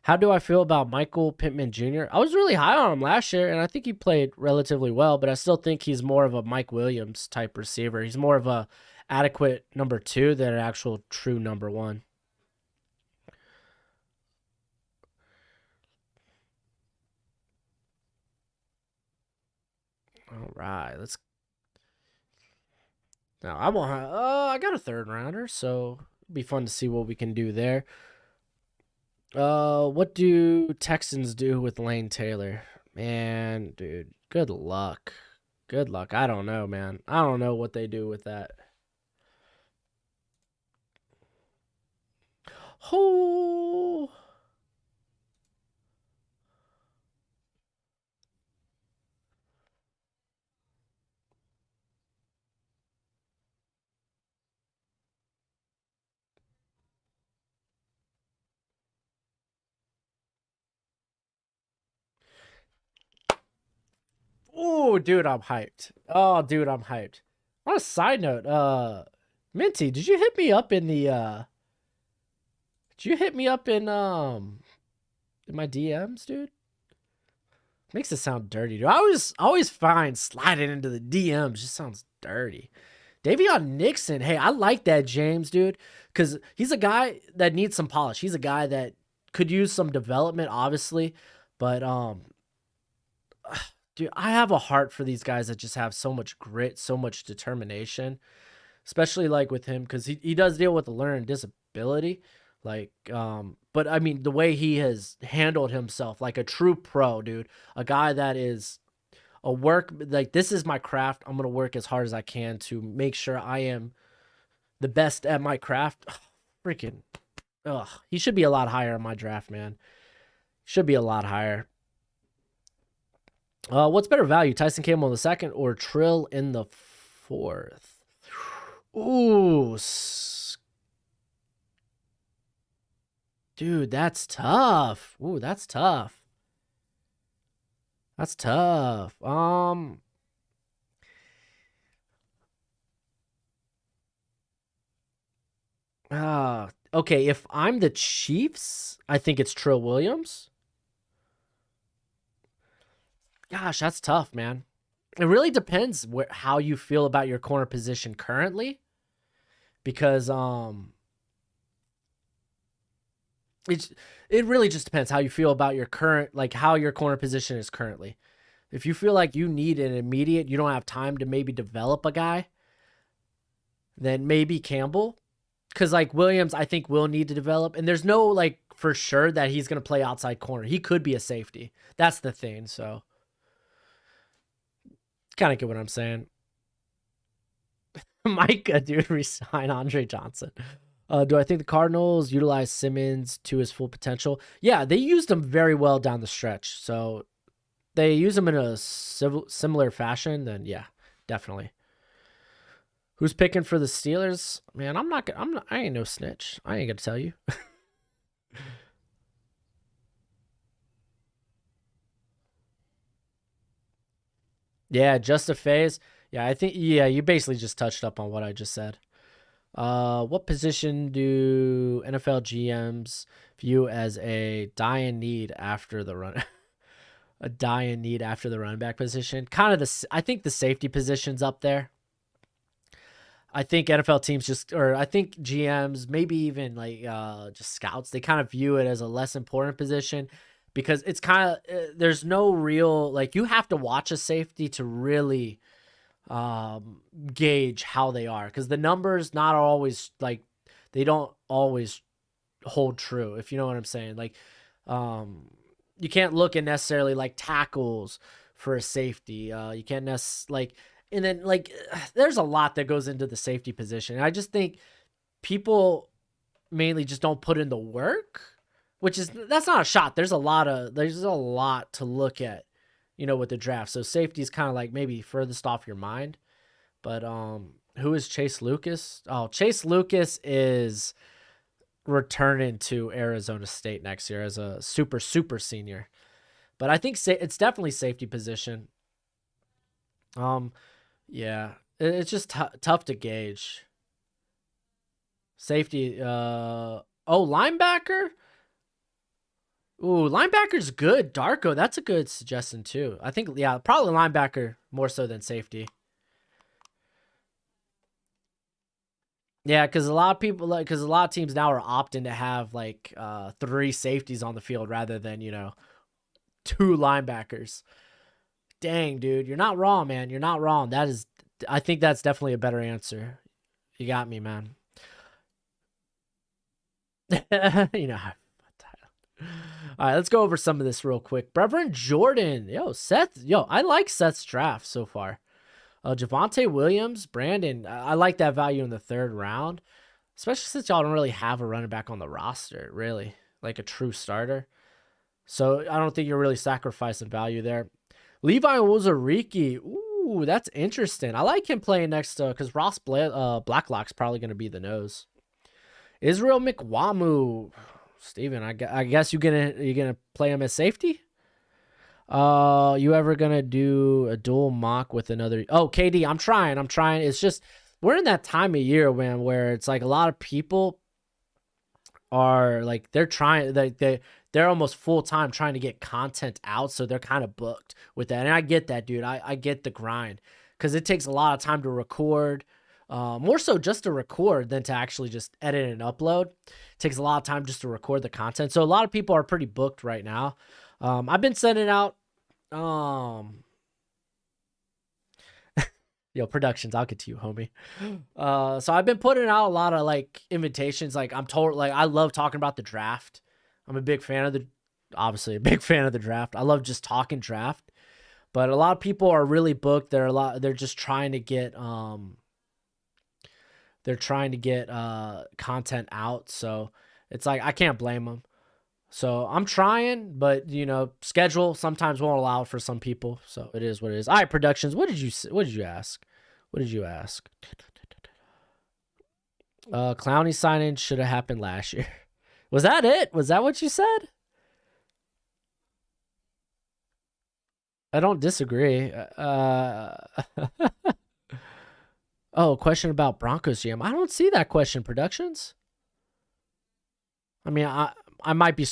How do I feel about Michael Pittman Jr.? I was really high on him last year, and I think he played relatively well, but I still think he's more of a Mike Williams type receiver. He's more of a adequate number 2 than an actual true number 1. All right, let's. Now I won't. I got a 3rd rounder, so it'll be fun to see what we can do there. What do Texans do with Lane Taylor? Man, dude, good luck. Good luck. I don't know, man. I don't know what they do with that. Oh. Oh, dude, I'm hyped. Oh, dude, I'm hyped. On a side note, Minty, did you hit me up in the did you hit me up in my DMs, dude? Makes it sound dirty, dude. I always find sliding into the DMs just sounds dirty. Davion Nixon, hey, I like that James, dude, because he's a guy that needs some polish. He's a guy that could use some development, obviously, but dude, I have a heart for these guys that just have so much grit, so much determination, especially like with him because he does deal with a learning disability. Like, but I mean, the way he has handled himself like a true pro, dude, a guy that is a work like this is my craft. I'm gonna work as hard as I can to make sure I am the best at my craft. Freaking, ugh, he should be a lot higher in my draft, man. Should be a lot higher. What's better value, Tyson Campbell in the second or Trill in the fourth? Ooh, dude, that's tough. Ooh, that's tough. That's tough. Okay, if I'm the Chiefs, I think it's Trill Williams. Gosh, that's tough, man. It really depends how you feel about your corner position currently, because it really just depends how you feel about your current, like how your corner position is currently. If you feel like you need an immediate, you don't have time to maybe develop a guy, then maybe Campbell. Because like Williams, I think will need to develop, and there's no like for sure that he's gonna play outside corner. He could be a safety. That's the thing. So kind of get what I'm saying. Micah, dude, resign Andre Johnson. Do I think the Cardinals utilize Simmons to his full potential? Yeah, they used him very well down the stretch. So they use him in a similar fashion, then yeah, definitely. Who's picking for the Steelers? Man, I ain't no snitch. I ain't gonna tell you. Yeah, just a phase. Yeah, I think you basically just touched up on what I just said. What position do NFL GMs view as a dying need after the run? A dying need after the running back position? Kind of I think the safety position's up there. I think NFL teams or I think GMs, maybe even like just scouts, they kind of view it as a less important position because it's kind of there's no real, like, you have to watch a safety to really gauge how they are, because the numbers not always, like, they don't always hold true, if you know what I'm saying. Like, you can't look at necessarily like tackles for a safety. You can't like, and then like there's a lot that goes into the safety position. And I just think people mainly just don't put in the work, which is, that's not a shot. There's a lot to look at, with the draft. So safety is kind of like maybe furthest off your mind. But who is Chase Lucas? Oh, Chase Lucas is returning to Arizona State next year as a super senior. But I think it's definitely safety position. Yeah, it's just tough to gauge. Safety. Linebacker. Ooh, linebacker's good. Darko, that's a good suggestion too. I think, yeah, probably linebacker more so than safety. Yeah, because a lot of teams now are opting to have like 3 safeties on the field rather than 2 linebackers. Dang, dude, you're not wrong, man. You're not wrong. I think that's definitely a better answer. You got me, man. you know. All right, let's go over some of this real quick. Reverend Jordan, Seth, I like Seth's draft so far. Javonte Williams, Brandon, I like that value in the 3rd round, especially since y'all don't really have a running back on the roster, really, like a true starter. So I don't think you're really sacrificing value there. Levi Ozariki, ooh, that's interesting. I like him playing next to, because Ross Blacklock's probably going to be the nose. Israel McWamu, Steven, I guess you gonna play him as safety? You ever gonna do a dual mock with another? Oh, KD, I'm trying. It's just we're in that time of year, man, where it's like a lot of people are like they're trying, like they're almost full time trying to get content out, so they're kind of booked with that. And I get that, dude. I get the grind because it takes a lot of time to record. More so just to record than to actually just edit and upload. It takes a lot of time just to record the content. So a lot of people are pretty booked right now. I've been sending out, productions. I'll get to you, homie. So I've been putting out a lot of like invitations. Like I love talking about the draft. I'm obviously a big fan of the draft. I love just talking draft, but a lot of people are really booked. They're just trying to get, content out. So it's like, I can't blame them. So I'm trying, but you know, schedule sometimes won't allow for some people. So it is what it is. All right, productions. What did you ask? What did you ask? Clowney signing should have happened last year. Was that it? Was that what you said? I don't disagree. Oh, question about Broncos GM. I don't see that question, productions. I mean, I might be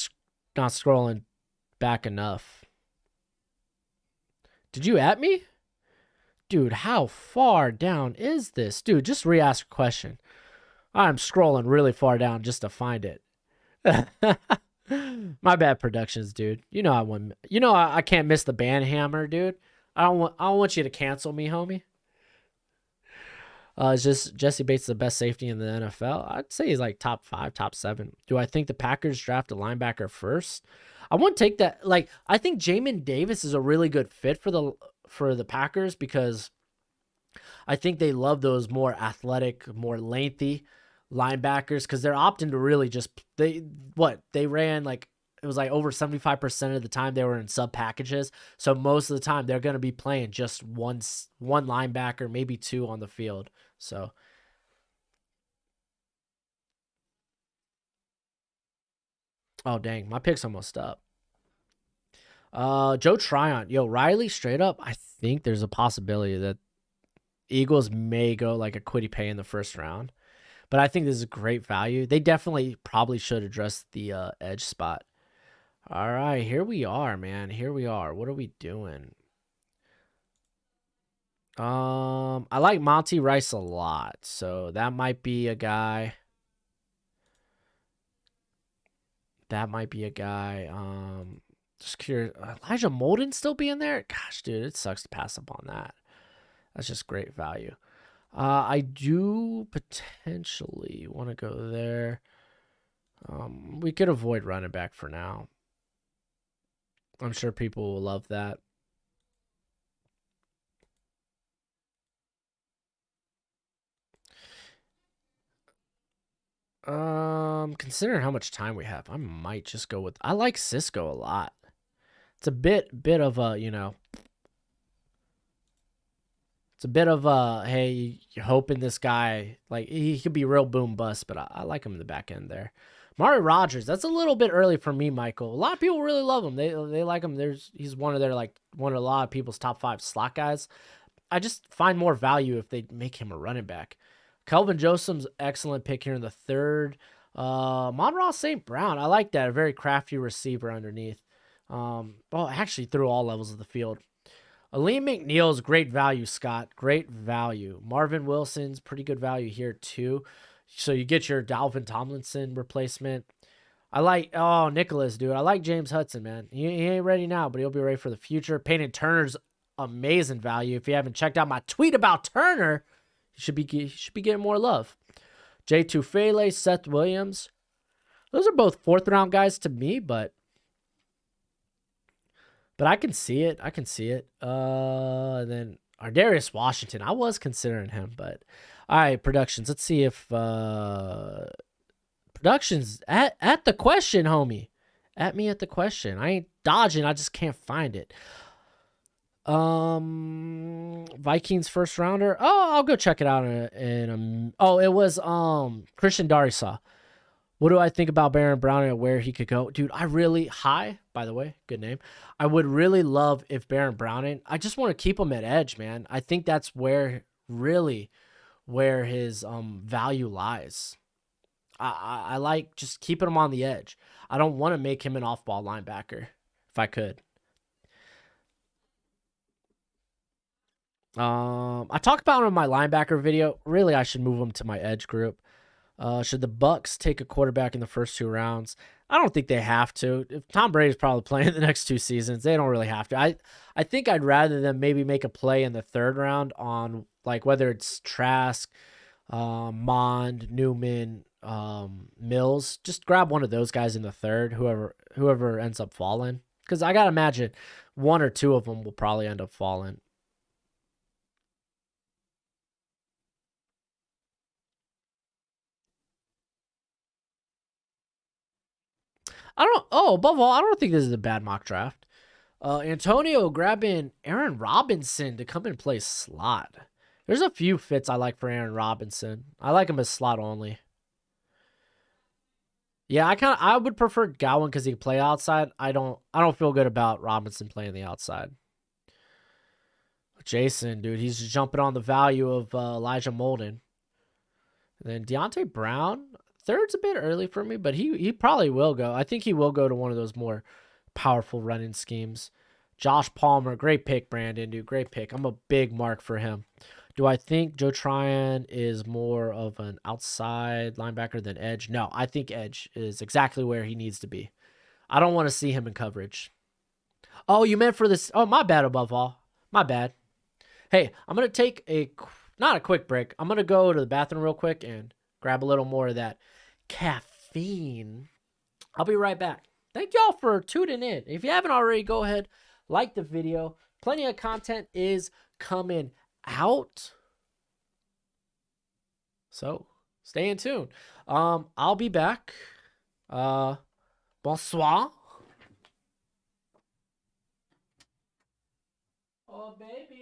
not scrolling back enough. Did you at me? Dude, how far down is this? Dude, just re-ask a question. I'm scrolling really far down just to find it. My bad, productions, dude. You know I want. You know I can't miss the band hammer, dude. I don't want you to cancel me, homie. Is just Jesse Bates the best safety in the NFL? I'd say he's like top 5, top 7. Do I think the Packers draft a linebacker first? I wouldn't take that. Like, I think Jamin Davis is a really good fit for the Packers because I think they love those more athletic, more lengthy linebackers because they're opting to really just they ran like it was like over 75% of the time they were in sub packages. So most of the time they're going to be playing just one linebacker, maybe two on the field. So, oh dang, my pick's almost up. Joe Tryon, yo, Riley, straight up, I think there's a possibility that Eagles may go like a quiddy pay in the first round, but I think this is a great value. They definitely probably should address the edge spot. All right, here we are, man. Here we are. What are we doing? I like Monty Rice a lot, so that might be a guy. That might be a guy. Just curious. Elijah Molden still being there? Gosh, dude, it sucks to pass up on that. That's just great value. I do potentially want to go there. We could avoid running back for now. I'm sure people will love that. Considering how much time we have, I might just go with. I like Cisco a lot. It's a bit of a it's a bit of a hey, you're hoping this guy like he could be real boom bust, but I like him in the back end there. Mari Rogers, that's a little bit early for me, Michael. A lot of people really love him. They like him. He's one of their like one of a lot of people's top 5 slot guys. I just find more value if they make him a running back. Kelvin Joseph's excellent pick here in the third. Monroe St. Brown, I like that. A very crafty receiver underneath. Well, actually through all levels of the field. Aleem McNeil's great value, Scott. Great value. Marvin Wilson's pretty good value here too. So you get your Dalvin Tomlinson replacement. I like Nicholas, dude. I like James Hudson, man. He ain't ready now, but he'll be ready for the future. Peyton Turner's amazing value. If you haven't checked out my tweet about Turner, he should be getting more love. Jay Tufele, Seth Williams. Those are both 4th round guys to me, but I can see it. I can see it. And then Ardarius Washington. I was considering him, but all right, productions. Let's see if productions at the question, homie. At me at the question. I ain't dodging. I just can't find it. Vikings first rounder. Oh, I'll go check it out it was Christian Darrisaw. What do I think about Baron Brown and where he could go? Dude, I really by the way, good name. I would really love if Baron Browning, I just want to keep him at edge, man. I think that's where his value lies. I like just keeping him on the edge. I don't want to make him an off-ball linebacker if I could. I talked about him in my linebacker video. Really, I should move him to my edge group. Should the Bucks take a quarterback in the first 2 rounds? I don't think they have to. If Tom Brady's probably playing the next 2 seasons, they don't really have to. I think I'd rather them maybe make a play in the 3rd round on like whether it's Trask, Mond, Newman, Mills. Just grab one of those guys in the 3rd, whoever ends up falling. Because I gotta imagine 1 or 2 of them will probably end up falling. I don't. Oh, above all, I don't think this is a bad mock draft. Antonio grabbing Aaron Robinson to come and play slot. There's a few fits I like for Aaron Robinson. I like him as slot only. Yeah, I would prefer Gowan because he can play outside. I don't feel good about Robinson playing the outside. Jason, dude, he's jumping on the value of Elijah Molden. And then Deontay Brown, third's a bit early for me, but he probably will go. I think he will go to one of those more powerful running schemes. Josh Palmer, great pick, Brandon, dude, great pick. I'm a big mark for him. Do I think Joe Tryon is more of an outside linebacker than edge? No, I think edge is exactly where he needs to be. I don't want to see him in coverage. Oh, you meant for this? Oh, my bad. Above all, my bad. Hey, I'm gonna take not a quick break. I'm gonna go to the bathroom real quick and grab a little more of that caffeine. I'll be right back. Thank y'all for tuning in. If you haven't already, go ahead, like the video. Plenty of content is coming out. So stay in tune. I'll be back. Bonsoir. Oh baby.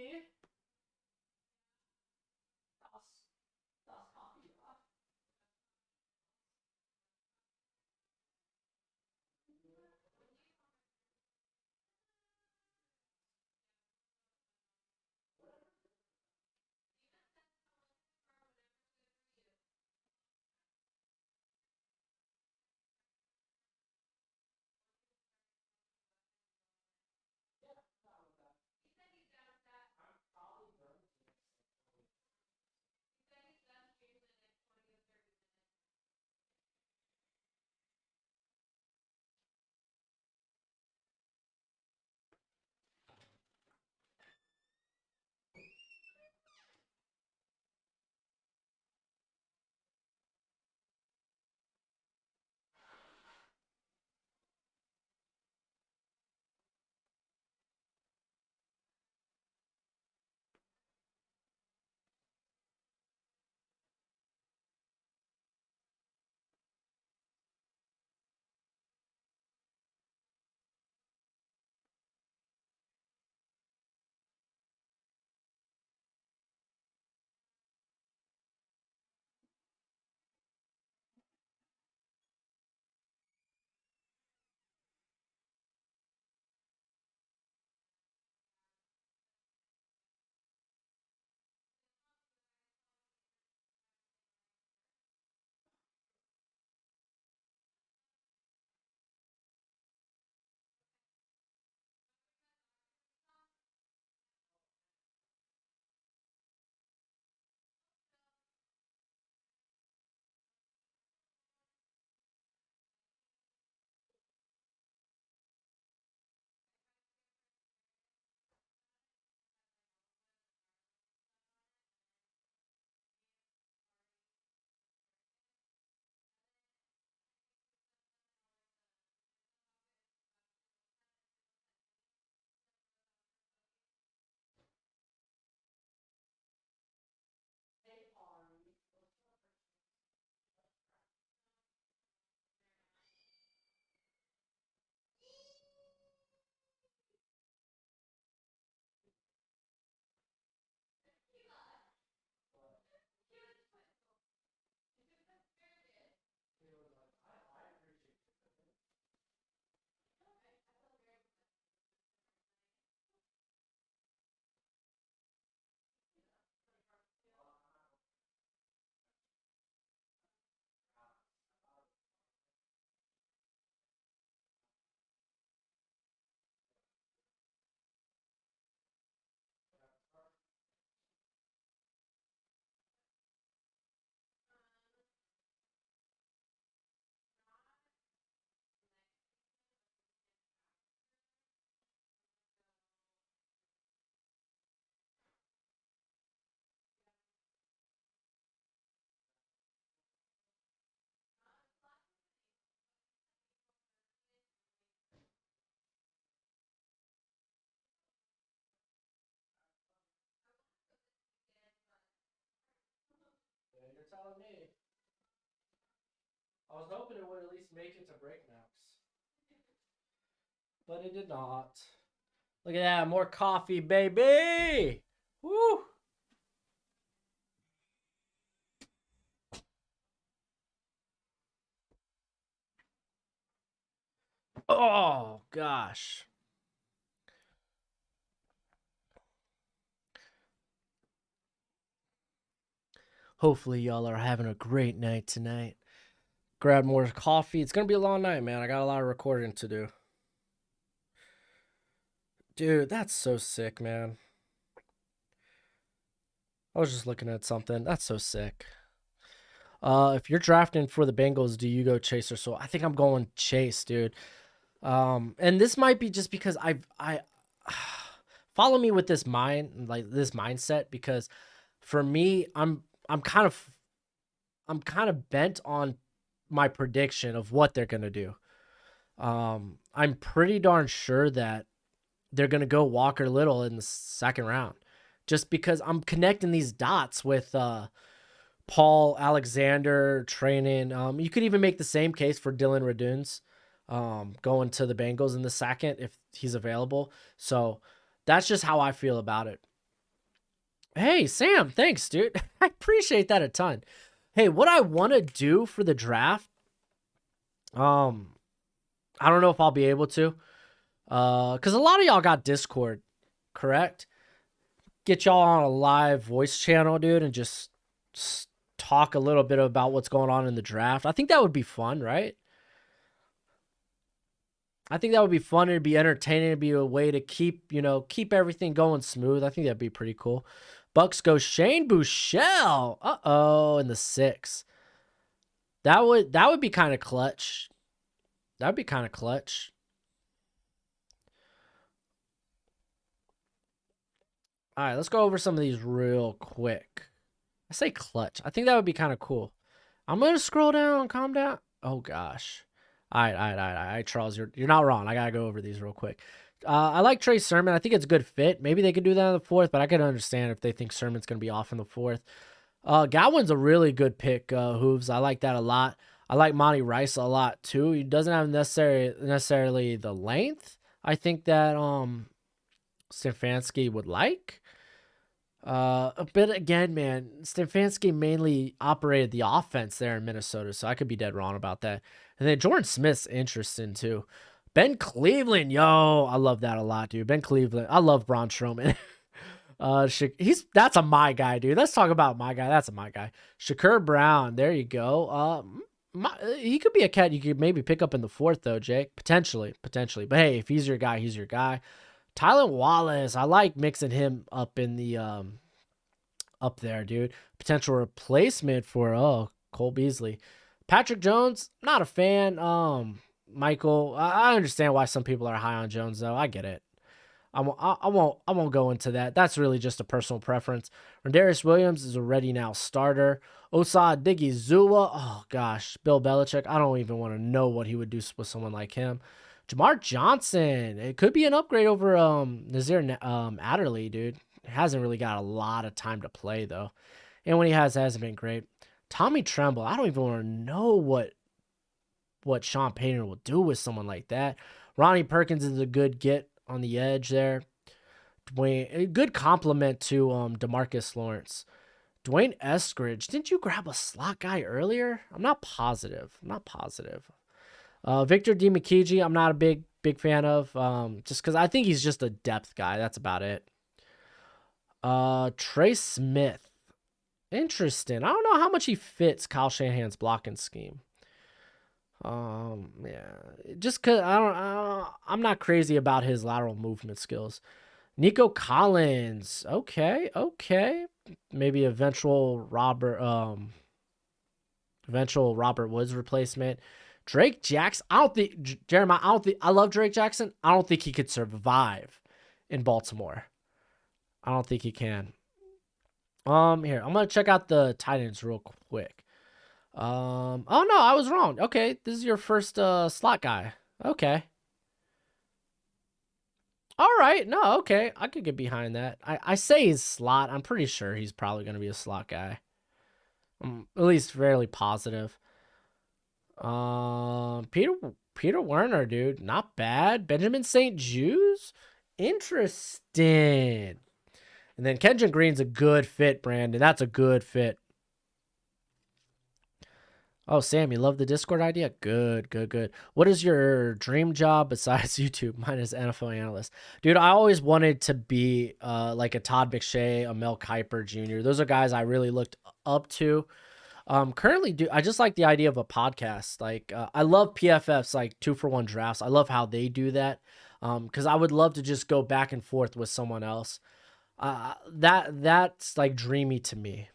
You're telling me. I was hoping it would at least make it to breaknecks. but it did not. Look at that, more coffee, baby. Woo! Oh gosh. Hopefully y'all are having a great night tonight. Grab more coffee. It's gonna be a long night, man. I got a lot of recording to do. Dude, that's so sick, man. I was just looking at something. That's so sick. If you're drafting for the Bengals, do you go Chase or so? I think I'm going Chase, dude. And this might be just because I follow me with this mindset, because for me, I'm kind of bent on my prediction of what they're gonna do. I'm pretty darn sure that they're gonna go Walker Little in the second round, just because I'm connecting these dots with Paul Alexander training. You could even make the same case for Dylan Raduns going to the Bengals in the second if he's available. So that's just how I feel about it. Hey, Sam, thanks, dude. I appreciate that a ton. Hey, what I want to do for the draft, I don't know if I'll be able to, because a lot of y'all got Discord, correct? Get y'all on a live voice channel, dude, and just talk a little bit about what's going on in the draft. I think that would be fun, right? I think that would be fun. It'd be entertaining. It'd be a way to keep everything going smooth. I think that'd be pretty cool. Bucks go Shane Buechele. Uh-oh, in the 6. That would be kind of clutch. That'd be kind of clutch. All right, let's go over some of these real quick. I say clutch. I think that would be kind of cool. I'm going to scroll down. Calm down. Oh, gosh. All right, Charles. You're not wrong. I got to go over these real quick. I like Trey Sermon. I think it's a good fit. Maybe they could do that in the 4th, but I can understand if they think Sermon's going to be off in the 4th. Godwin's a really good pick, Hooves. I like that a lot. I like Monty Rice a lot, too. He doesn't have necessarily the length I think that Stefanski would like. But again, man, Stefanski mainly operated the offense there in Minnesota, so I could be dead wrong about that. And then Jordan Smith's interesting too. Ben Cleveland, yo, I love that a lot, dude. Ben Cleveland, I love Braun Strowman. That's a my guy, dude. Let's talk about my guy. That's a my guy. Shakur Brown, there you go. He could be a cat you could maybe pick up in the 4th though, Jake. Potentially. But hey, if he's your guy, he's your guy. Tylan Wallace, I like mixing him up in the up there, dude. Potential replacement for Cole Beasley. Patrick Jones, not a fan. Michael, I understand why some people are high on Jones though. I get it. I won't go into that. That's really just a personal preference. Rodarius Williams is a ready now starter. Osa Digizua, oh gosh, Bill Belichick. I don't even want to know what he would do with someone like him. Jamar Johnson, it could be an upgrade over Nazir Adderley, dude. Hasn't really got a lot of time to play though, and when he hasn't been great. Tommy Tremble, I don't even want to know what Sean Payton will do with someone like that. Ronnie Perkins is a good get on the edge there. Dwayne, a good compliment to DeMarcus Lawrence. Dwayne Eskridge, didn't you grab a slot guy earlier? I'm not positive. Victor DiMikiji, I'm not a big fan of, just because I think he's just a depth guy. That's about it. Trey Smith, interesting. I don't know how much he fits Kyle Shanahan's blocking scheme. Yeah, just cause I'm not crazy about his lateral movement skills. Nico Collins, okay, maybe eventual Robert Woods replacement. Drake Jackson, I love Drake Jackson. I don't think he could survive in Baltimore. I don't think he can. Here, I'm gonna check out the tight ends real quick. Oh no, I was wrong. Okay, this is your first slot guy. Okay. All right, no, okay, I could get behind that. I say he's slot. I'm pretty sure he's probably gonna be a slot guy. I'm at least fairly positive. Peter Werner, dude, not bad. Benjamin St. Juice, interesting. And then Kendrick Green's a good fit, Brandon. That's a good fit. Oh, Sam, you love the Discord idea? Good, good, good. What is your dream job besides YouTube? Mine is NFL analyst. Dude, I always wanted to be like a Todd McShay, a Mel Kiper Jr. Those are guys I really looked up to. Currently, I just like the idea of a podcast. Like, I love PFFs, like 2-for-1 drafts. I love how they do that. Because I would love to just go back and forth with someone else. That's like dreamy to me.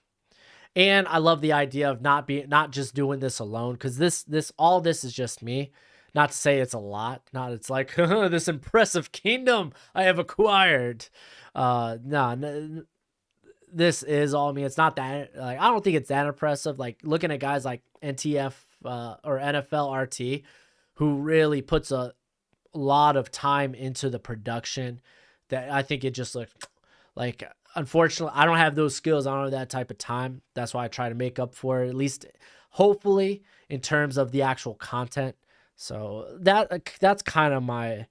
And I love the idea of not just doing this alone, because all this is just me. Not to say it's a lot. Not it's like this impressive kingdom I have acquired. No, this is all me. It's not that like I don't think it's that impressive. Like looking at guys like NTF or NFL RT, who really puts a lot of time into the production. That I think it just looked like. Unfortunately, I don't have those skills. I don't have that type of time. That's why I try to make up for it, at least hopefully in terms of the actual content. So that's kind of my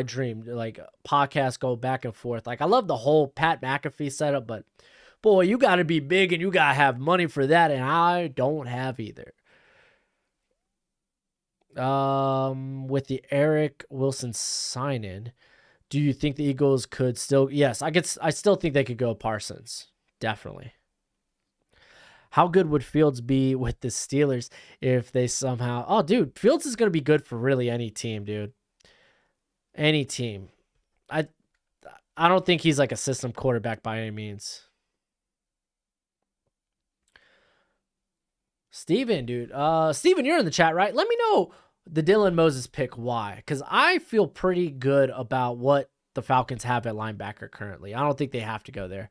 dream. Like podcasts go back and forth. Like I love the whole Pat McAfee setup, but boy, you got to be big and you got to have money for that, and I don't have either. With the Eric Wilson sign in. Do you think the Eagles could still? Yes, I still think they could go Parsons. Definitely. How good would Fields be with the Steelers if they somehow? Oh, dude, Fields is going to be good for really any team, dude. Any team. I don't think he's like a system quarterback by any means. Steven, dude. Steven, you're in the chat, right? Let me know the Dylan Moses pick. Why? Because I feel pretty good about what the Falcons have at linebacker currently. I don't think they have to go there.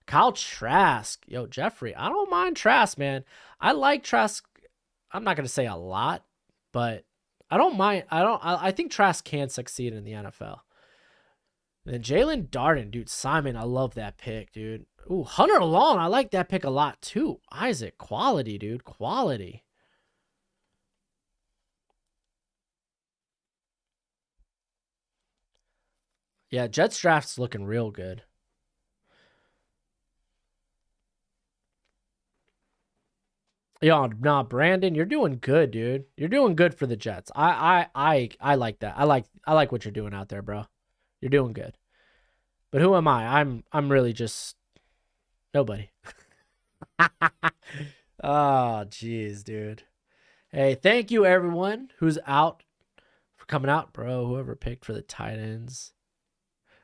Kyle Trask. Yo, Jeffrey, I don't mind Trask, man. I like Trask. I'm not going to say a lot, but I don't mind. I think Trask can succeed in the NFL. And then Jalen Darden, dude. Simon, I love that pick, dude. Ooh, Hunter Long, I like that pick a lot too. Isaac, quality, dude. Quality. Yeah, Jets draft's looking real good. Yo, nah, Brandon, you're doing good, dude. You're doing good for the Jets. I like that. I like what you're doing out there, bro. You're doing good. But who am I? I'm really just nobody. Oh, jeez, dude. Hey, thank you everyone who's out for coming out, bro. Whoever picked for the tight ends.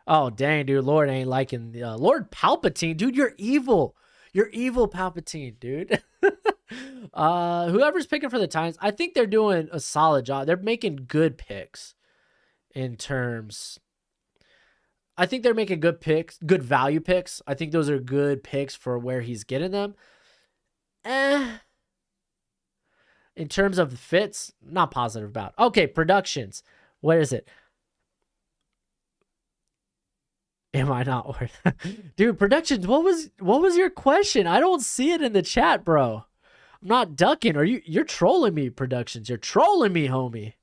Oh, dang, dude. Lord ain't liking the Lord Palpatine, dude. You're evil. You're evil, Palpatine, dude. Whoever's picking for the Titans, I think they're doing a solid job. They're making good picks in terms. I think they're making good picks, good value picks. I think those are good picks for where he's getting them. In terms of fits, not positive about. Okay, productions. What is it? Am I not worth Dude, productions, what was your question? I don't see it in the chat, bro. I'm not ducking. You're trolling me, productions. You're trolling me, homie.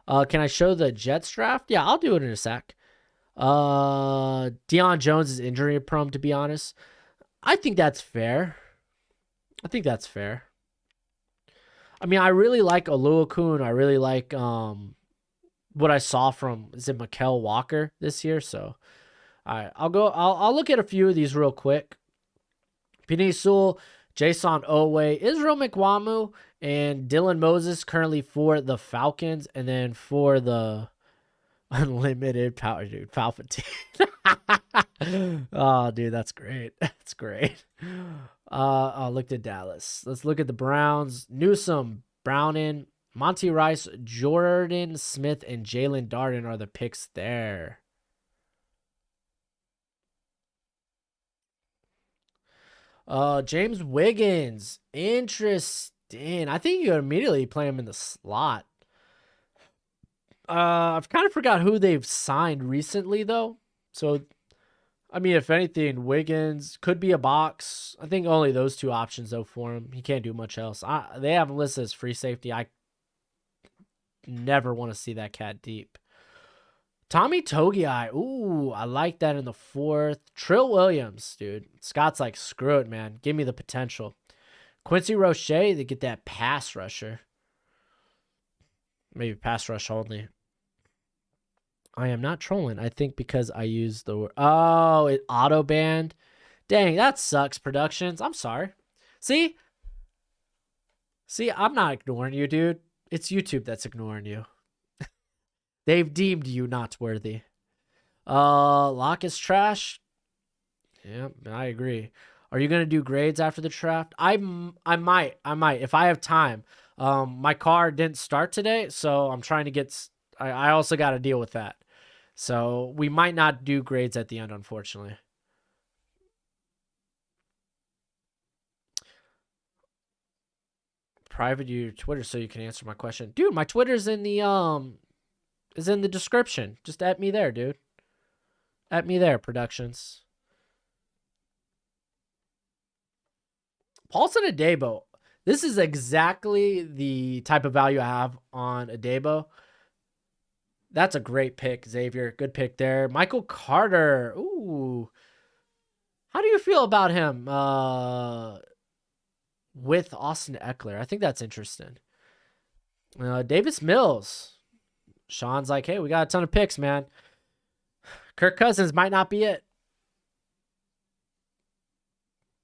Can I show the Jets draft? Yeah, I'll do it in a sec. Deion Jones is injury prone, to be honest. I think that's fair. I mean, I really like Oluokun. I really like what I saw from Mykal Walker this year. So, all right, I'll look at a few of these real quick. Penei Sewell, Jason Owe, Israel McWamu, and Dylan Moses currently for the Falcons, and then for the unlimited power, dude, Palpatine. Oh, dude, that's great. That's great. I'll look at Dallas. Let's look at the Browns. Newsome, Browning, Monty Rice, Jordan Smith, and Jalen Darden are the picks there. James Wiggins. Interesting. I think you immediately play him in the slot. I've kind of forgot who they've signed recently, though. So I mean, if anything, Wiggins could be a box. I think only those two options though for him. He can't do much else. They have him listed as free safety. I never want to see that cat deep. Tommy Togiai. Ooh, I like that in the 4th. Trill Williams, dude. Scott's like, screw it, man. Give me the potential. Quincy Roche, they get that pass rusher. Maybe pass rush only. I am not trolling. I think because I used the word. Oh, it auto banned. Dang, that sucks, Productions. I'm sorry. See? See, I'm not ignoring you, dude. It's YouTube that's ignoring you. They've deemed you not worthy. Lock is trash. Yeah, I agree. Are you gonna do grades after the draft? I might if I have time. My car didn't start today, so I'm trying to get. I also got to deal with that. So we might not do grades at the end, unfortunately. Private your Twitter so you can answer my question, dude. My Twitter's in the is in the description. Just at me there, dude. At me there, Productions. Paulson Adebo. This is exactly the type of value I have on Adebo. That's a great pick, Xavier. Good pick there. Michael Carter. Ooh. How do you feel about him with Austin Eckler? I think that's interesting. Davis Mills. Sean's like, hey, we got a ton of picks, man. Kirk Cousins might not be it.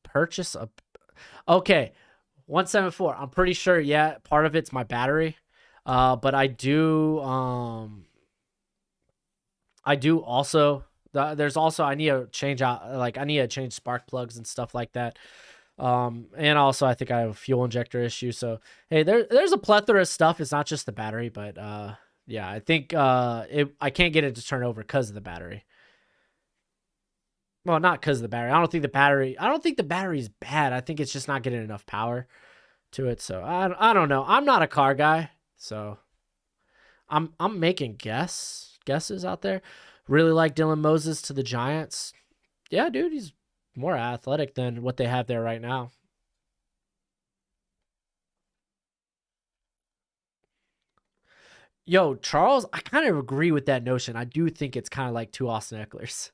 Purchase a... Okay, 174. I'm pretty sure, yeah, part of it's my battery. But I do also... There's also... I need to change out... Like, I need to change spark plugs and stuff like that. And also, I think I have a fuel injector issue. So, hey, there's a plethora of stuff. It's not just the battery, but... yeah, I think I can't get it to turn over because of the battery. Well, not because of the battery. I don't think the battery's bad. I think it's just not getting enough power to it. So I don't know. I'm not a car guy, so I'm making guesses out there. Really like Dylan Moses to the Giants. Yeah, dude, he's more athletic than what they have there right now. Yo, Charles, I kind of agree with that notion. I do think it's kind of like two Austin Ecklers.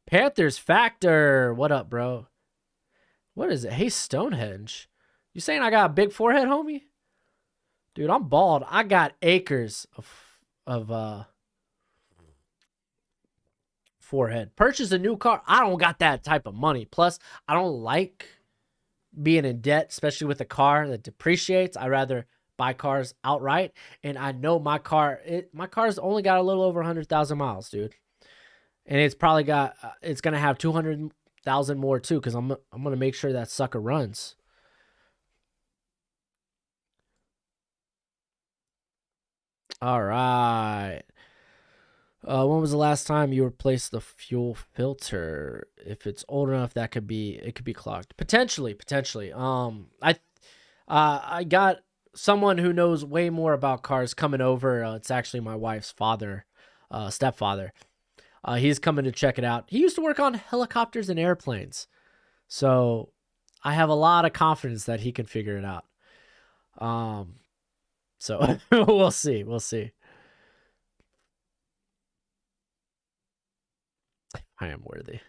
Panthers Factor. What up, bro? What is it? Hey, Stonehenge. You saying I got a big forehead, homie? Dude, I'm bald. I got acres of forehead. Purchase a new car. I don't got that type of money. Plus, I don't like being in debt, especially with a car that depreciates. I rather buy cars outright. And I know my car's only got a little over 100,000 miles, dude. And it's probably got it's gonna have 200,000 more too, because I'm gonna make sure that sucker runs. All right. When was the last time you replaced the fuel filter? If it's old enough, it could be clogged. Potentially. I got someone who knows way more about cars coming over. It's actually my wife's father, stepfather. He's coming to check it out. He used to work on helicopters and airplanes, so I have a lot of confidence that he can figure it out. So we'll see. I am worthy.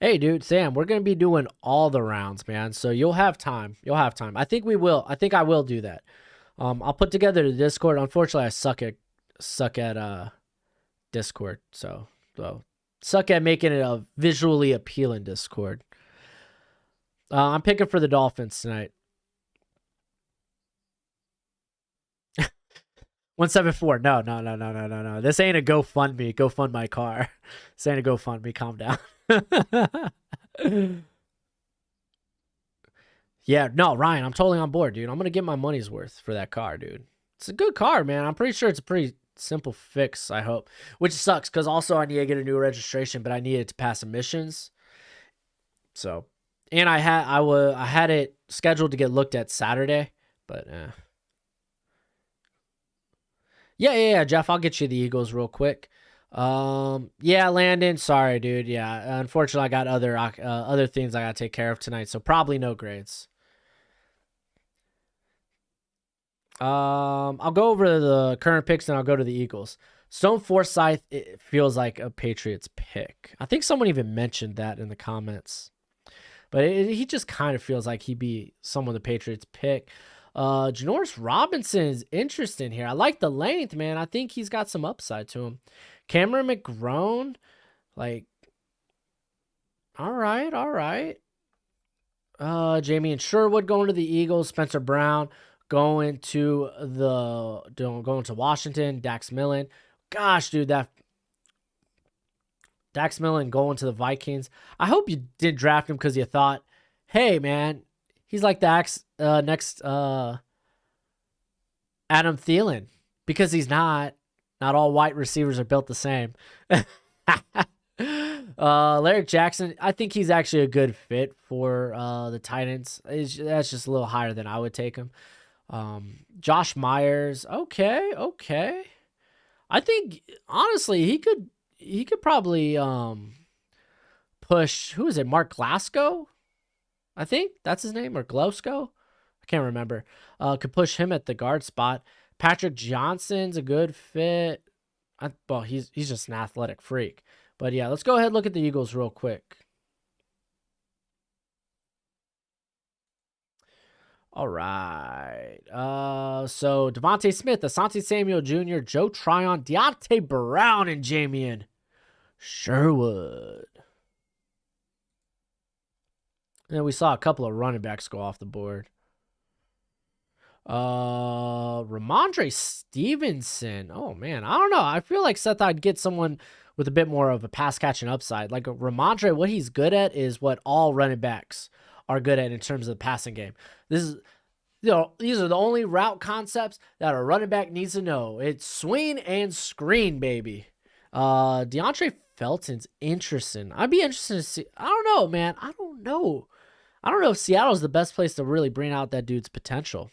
Hey, dude, Sam, we're going to be doing all the rounds, man. So you'll have time. I think we will. I think I will do that. I'll put together the Discord. Unfortunately, I suck at Discord. So suck at making it a visually appealing Discord. I'm picking for the Dolphins tonight. 174. No. This ain't a GoFundMe. Go fund my car. This ain't a GoFundMe. Calm down. Yeah, no, Ryan, I'm totally on board, dude. I'm gonna get my money's worth for that car, dude. It's a good car, man. I'm pretty sure it's a pretty simple fix, I hope. Which sucks, because also I need to get a new registration, but I needed to pass emissions. So, and I had it scheduled to get looked at Saturday, but Yeah, Jeff. I'll get you the Eagles real quick. Yeah, Landon. Sorry, dude. Yeah, unfortunately, I got other things I gotta take care of tonight, so probably no grades. I'll go over the current picks and I'll go to the Eagles. Stone Forsyth, it feels like a Patriots pick. I think someone even mentioned that in the comments, but he just kind of feels like he'd be someone the Patriots pick. Janoris Robinson is interesting here. I like the length, man. I think he's got some upside to him. Cameron McGrone, like, all right, all right. Jamie and Sherwood going to the Eagles. Spencer Brown going to Washington. Dax Millen. Gosh, dude, that Dax Millen going to the Vikings. I hope you did draft him because you thought, hey, man, he's like the next Adam Thielen, because he's not. Not all white receivers are built the same. Larry Jackson, I think he's actually a good fit for the Titans. That's just a little higher than I would take him. Josh Myers, okay. I think honestly he could probably push, who is it? Mark Glasgow? I think that's his name, or Glasgow? I can't remember. Could push him at the guard spot. Patrick Johnson's a good fit. Well, he's just an athletic freak. But yeah, let's go ahead and look at the Eagles real quick. All right. So Devontae Smith, Asante Samuel Jr., Joe Tryon, Deontay Brown, and Jamian Sherwood. And we saw a couple of running backs go off the board. Ramondre Stevenson. Oh man, I don't know. I feel like Seth, I'd get someone with a bit more of a pass catching upside. Like Ramondre, what he's good at is what all running backs are good at in terms of the passing game. These are the only route concepts that a running back needs to know. It's swing and screen, baby. DeAndre Felton's interesting. I'd be interested to see. I don't know, man. I don't know if Seattle's the best place to really bring out that dude's potential.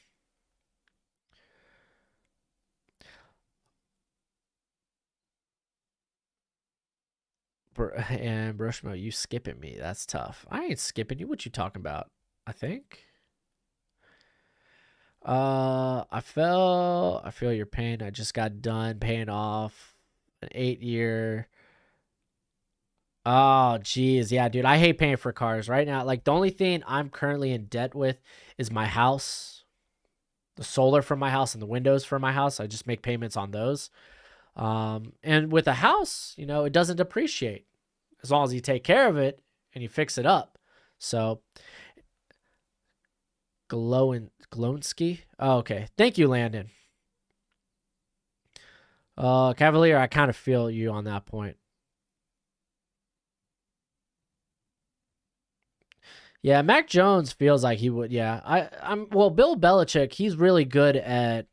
And Broshmo, you skipping me. That's tough. I ain't skipping you. What you talking about? I think. I feel your pain. I just got done paying off an 8-year. Oh, geez. Yeah, dude. I hate paying for cars right now. Like, the only thing I'm currently in debt with is my house, the solar for my house, and the windows for my house. I just make payments on those. And with a house, it doesn't depreciate as long as you take care of it and you fix it up. So, Glowinski. Oh, okay. Thank you, Landon. Cavalier, I kind of feel you on that point. Yeah, Mac Jones feels like he would. Yeah, well, Bill Belichick, he's really good at.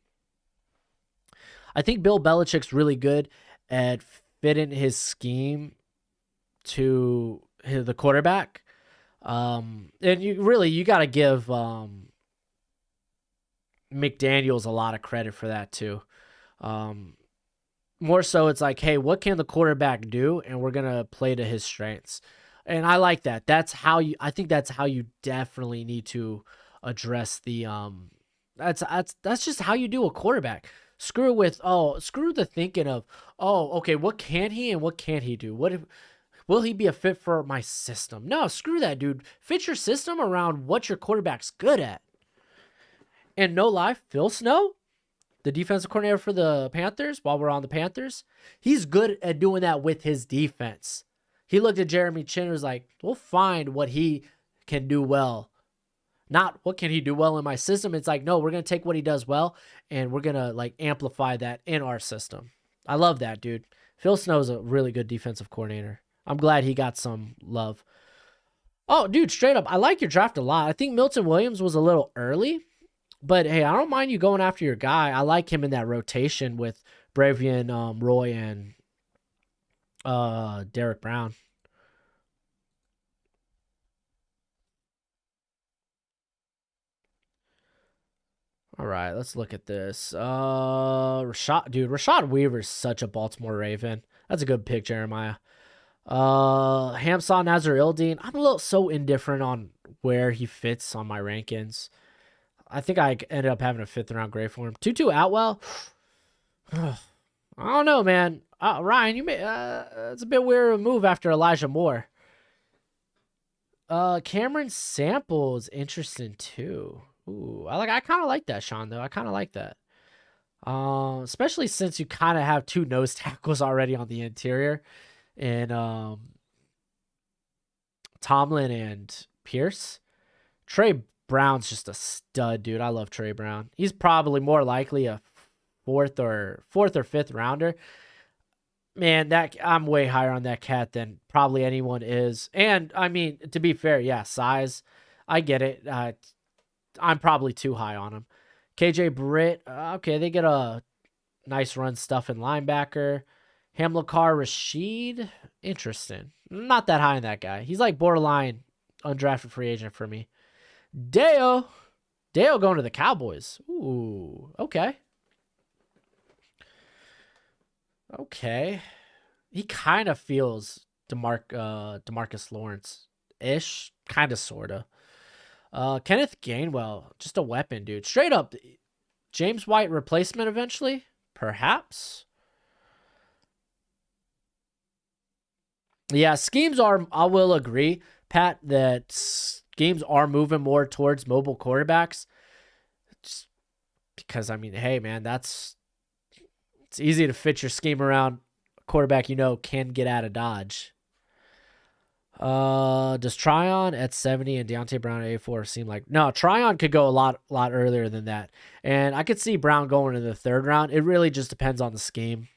I think Bill Belichick's really good at fitting his scheme to the quarterback. And you got to give McDaniels a lot of credit for that too. More so, it's like, hey, what can the quarterback do, and we're gonna play to his strengths. And I like that. I think that's how you definitely need to address the that's just how you do a quarterback. Screw the thinking of, okay, what can he and what can't he do? Will he be a fit for my system? No, screw that, dude. Fit your system around what your quarterback's good at. And no lie, Phil Snow, the defensive coordinator for the Panthers, while we're on the Panthers, he's good at doing that with his defense. He looked at Jeremy Chin and was like, we'll find what he can do well. Not what can he do well in my system. It's like, no, we're going to take what he does well and we're going to amplify that in our system. I love that, dude. Phil Snow's a really good defensive coordinator. I'm glad he got some love. Oh, dude, straight up, I like your draft a lot. I think Milton Williams was a little early, but hey, I don't mind you going after your guy. I like him in that rotation with Bravian, Roy, and Derek Brown. All right, let's look at this. Rashad Weaver's such a Baltimore Raven. That's a good pick, Jeremiah. Hamsah Nazar-Ildeen. I'm a little so indifferent on where he fits on my rankings. I think I ended up having a 5th round grade for him. Tutu Atwell. I don't know, man. Ryan, you may. It's a bit weird of a move after Elijah Moore. Cameron Samples, interesting too. Ooh, I kind of like that, Sean. Though I kind of like that. Especially since you kind of have 2 nose tackles already on the interior, and Tomlin and Pierce. Trey Brown's just a stud, dude. I love Trey Brown. He's probably more likely a fourth or 5th rounder. Man, that I'm way higher on that cat than probably anyone is. And I mean, to be fair, yeah, size, I get it. I'm probably too high on him. KJ Britt, okay, they get a nice run stuff in linebacker. Hamilcar Rashid, interesting. Not that high in that guy. He's like borderline undrafted free agent for me. Deo going to the Cowboys. Ooh, okay. Okay. He kind of feels Demarcus Lawrence-ish. Kind of, sort of. Kenneth Gainwell, just a weapon, dude. Straight up, James White replacement eventually? Perhaps? Yeah, schemes are, I will agree, Pat, that schemes are moving more towards mobile quarterbacks. Just because, I mean, hey, man, it's easy to fit your scheme around a quarterback you know can get out of Dodge. Does Tryon at 70 and Deontay Brown at 84 seem like... No, Tryon could go a lot earlier than that. And I could see Brown going in the 3rd round. It really just depends on the scheme.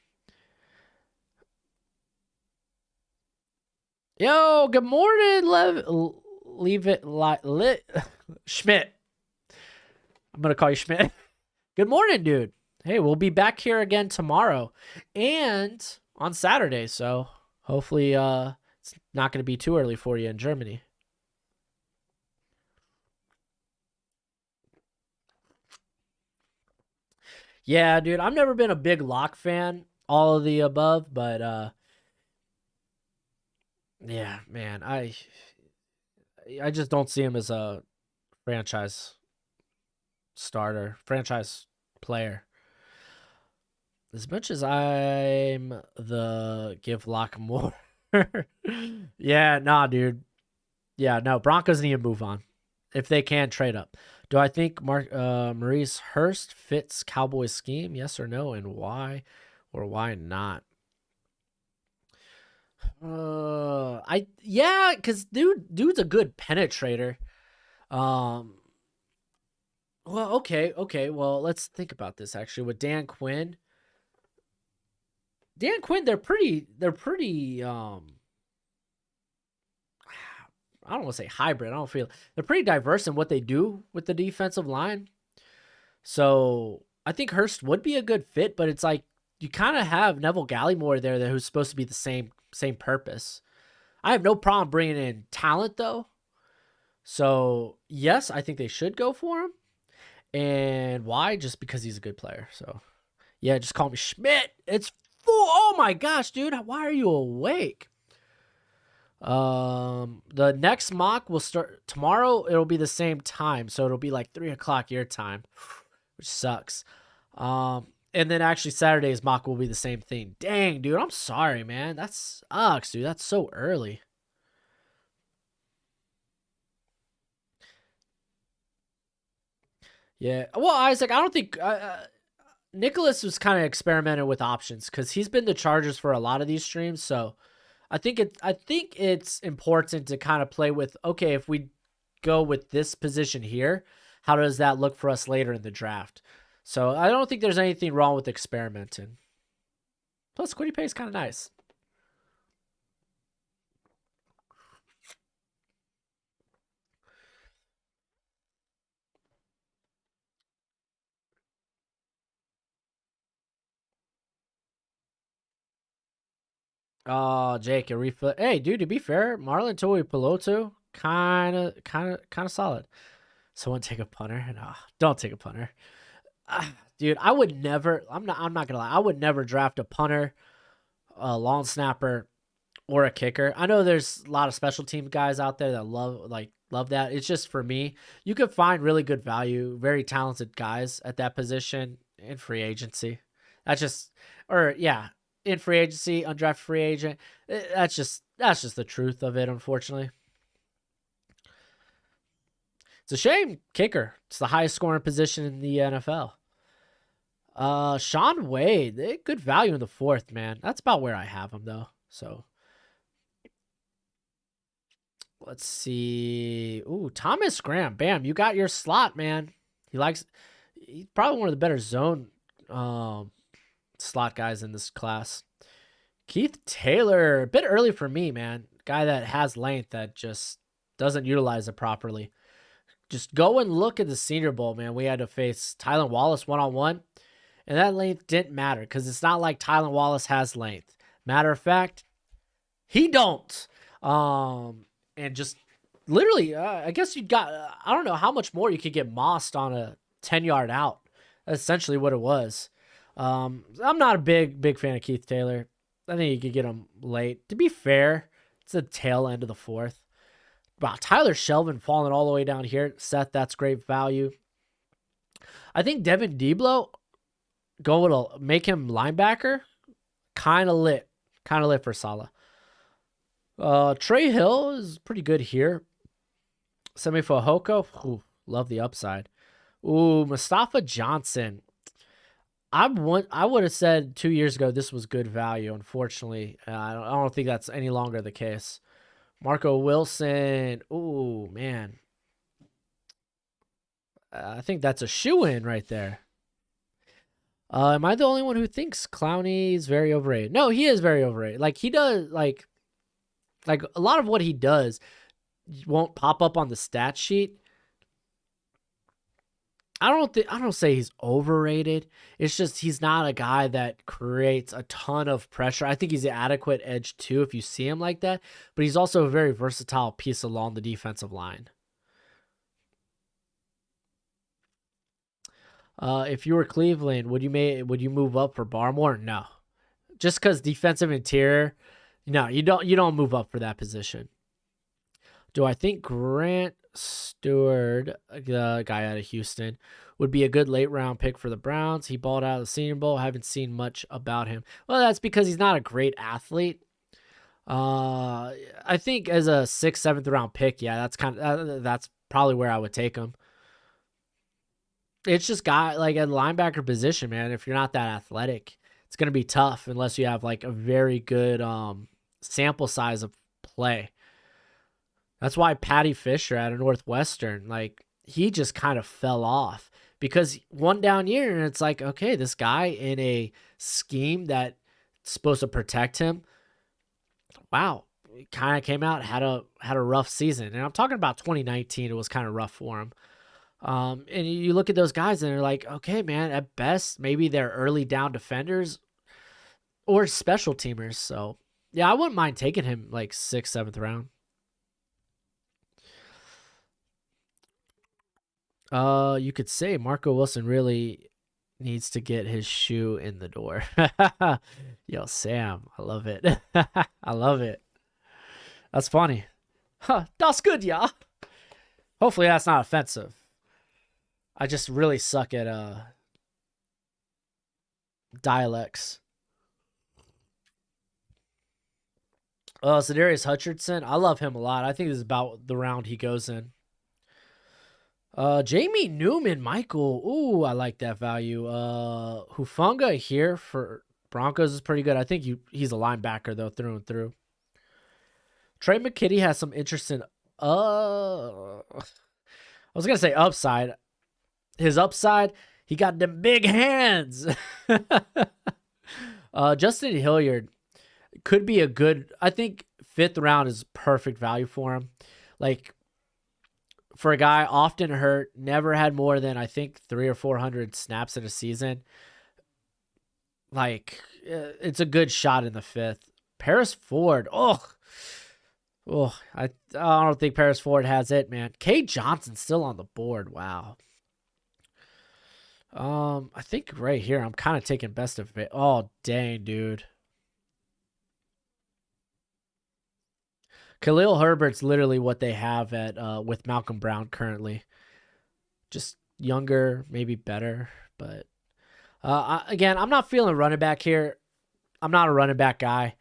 Yo, good morning, leave it lit. Schmidt. I'm going to call you Schmidt. Good morning, dude. Hey, we'll be back here again tomorrow and on Saturday. So hopefully it's not going to be too early for you in Germany. Yeah, dude, I've never been a big Lock fan, all of the above, but yeah, man, I just don't see him as a franchise starter, franchise player. As much as I'm the give Lock more. Yeah, nah, dude. Yeah, no, Broncos need to move on. If they can, trade up. Do I think Maurice Hurst fits Cowboys scheme? Yes or no, and why or why not? Because dude's a good penetrator. Well, okay. Well, let's think about this actually with Dan Quinn. They're pretty. I don't want to say hybrid. I don't feel they're pretty diverse in what they do with the defensive line. So I think Hurst would be a good fit, but it's like you kind of have Neville Gallimore there who's supposed to be the same purpose. I have no problem bringing in talent though. So yes, I think they should go for him. And why? Just because he's a good player. So yeah, just call me Schmidt. It's full. Oh my gosh, dude. Why are you awake? The next mock will start tomorrow. It'll be the same time, so it'll be like 3:00 your time, which sucks. And then actually Saturday's mock will be the same thing. Dang, dude, I'm sorry, man. That sucks, dude. That's so early. Yeah. Well, Isaac, I don't think Nicholas was kind of experimenting with options because he's been the Chargers for a lot of these streams, so. I think it's important to kind of play with, okay, if we go with this position here, how does that look for us later in the draft? So I don't think there's anything wrong with experimenting. Plus, Quiddy Pay is kind of nice. Oh, Jake, a refill. Hey, dude, to be fair, Marlon Tuipulotu, kind of solid. Someone take a punter? No, don't take a punter. Dude, I would never. I'm not gonna lie. I would never draft a punter, a long snapper, or a kicker. I know there's a lot of special team guys out there that love that. It's just for me, you could find really good value, very talented guys at that position in free agency. That's just, or yeah, in free agency, undrafted free agent. That's just the truth of it. Unfortunately, it's a shame. Kicker. It's the highest scoring position in the NFL. Sean Wade, good value in the fourth, man. That's about where I have him though. So let's see. Ooh, Thomas Graham. Bam, you got your slot, man. He's probably one of the better zone slot guys in this class. Keith Taylor, a bit early for me, man. Guy that has length that just doesn't utilize it properly. Just go and look at the Senior Bowl, man. We had to face Tylan Wallace one-on-one, and that length didn't matter because it's not like Tylan Wallace has length. Matter of fact, he don't. And just literally, I guess you got, I don't know how much more you could get mossed on a 10-yard out. That's essentially what it was. I'm not a big fan of Keith Taylor. I think you could get him late. To be fair, it's the tail end of the fourth. Wow, Tyler Shelvin falling all the way down here. Seth, that's great value. I think Devin Deblo, go to make him linebacker, kind of lit for Salah. Trey Hill is pretty good here. Semi Fehoko, love the upside. Ooh, Mustafa Johnson. I would have said 2 years ago this was good value. Unfortunately, I don't think that's any longer the case. Marco Wilson. Ooh, man. I think that's a shoe-in right there. Am I the only one who thinks Clowney is very overrated? No, he is very overrated. Like, he does, like a lot of what he does won't pop up on the stat sheet. I don't say he's overrated. It's just he's not a guy that creates a ton of pressure. I think he's an adequate edge too if you see him like that, but he's also a very versatile piece along the defensive line. If you were Cleveland, would you move up for Barmore? No. Just cuz defensive interior, no, you don't move up for that position. Do I think Grant Stewart, the guy out of Houston, would be a good late round pick for the Browns? He balled out of the Senior Bowl. Haven't seen much about him. Well, that's because he's not a great athlete. I think as a 6th, 7th round pick, yeah, that's probably where I would take him. It's just got like a linebacker position, man. If you're not that athletic, it's gonna be tough unless you have like a very good sample size of play. That's why Patty Fisher out of Northwestern, like, he just kind of fell off because one down year and it's like, okay, this guy in a scheme that's supposed to protect him, wow, kind of came out, had a rough season. And I'm talking about 2019. It was kind of rough for him. And you look at those guys and they're like, okay, man, at best, maybe they're early down defenders or special teamers. So yeah, I wouldn't mind taking him like 6th, 7th round. You could say Marco Wilson really needs to get his shoe in the door. Yo, Sam, I love it. I love it. That's funny. Huh, that's good, yeah. Hopefully that's not offensive. I just really suck at dialects. Zadarius Hutchinson, I love him a lot. I think this is about the round he goes in. Jamie Newman, Michael. Ooh, I like that value. Hufunga here for Broncos is pretty good. I think he's a linebacker though, through and through. Trey McKitty has some interesting. I was gonna say upside. His upside, he got them big hands. Justin Hilliard could be a good. I think 5th round is perfect value for him. Like, for a guy often hurt, never had more than I think 300 or 400 snaps in a season. Like, it's a good shot in the 5th. Paris Ford, I don't think Paris Ford has it, man. K Johnson's still on the board. Wow. I think right here I'm kind of taking best of it. Oh dang, dude. Khalil Herbert's literally what they have at with Malcolm Brown currently. Just younger, maybe better, but again, I'm not feeling running back here. I'm not a running back guy.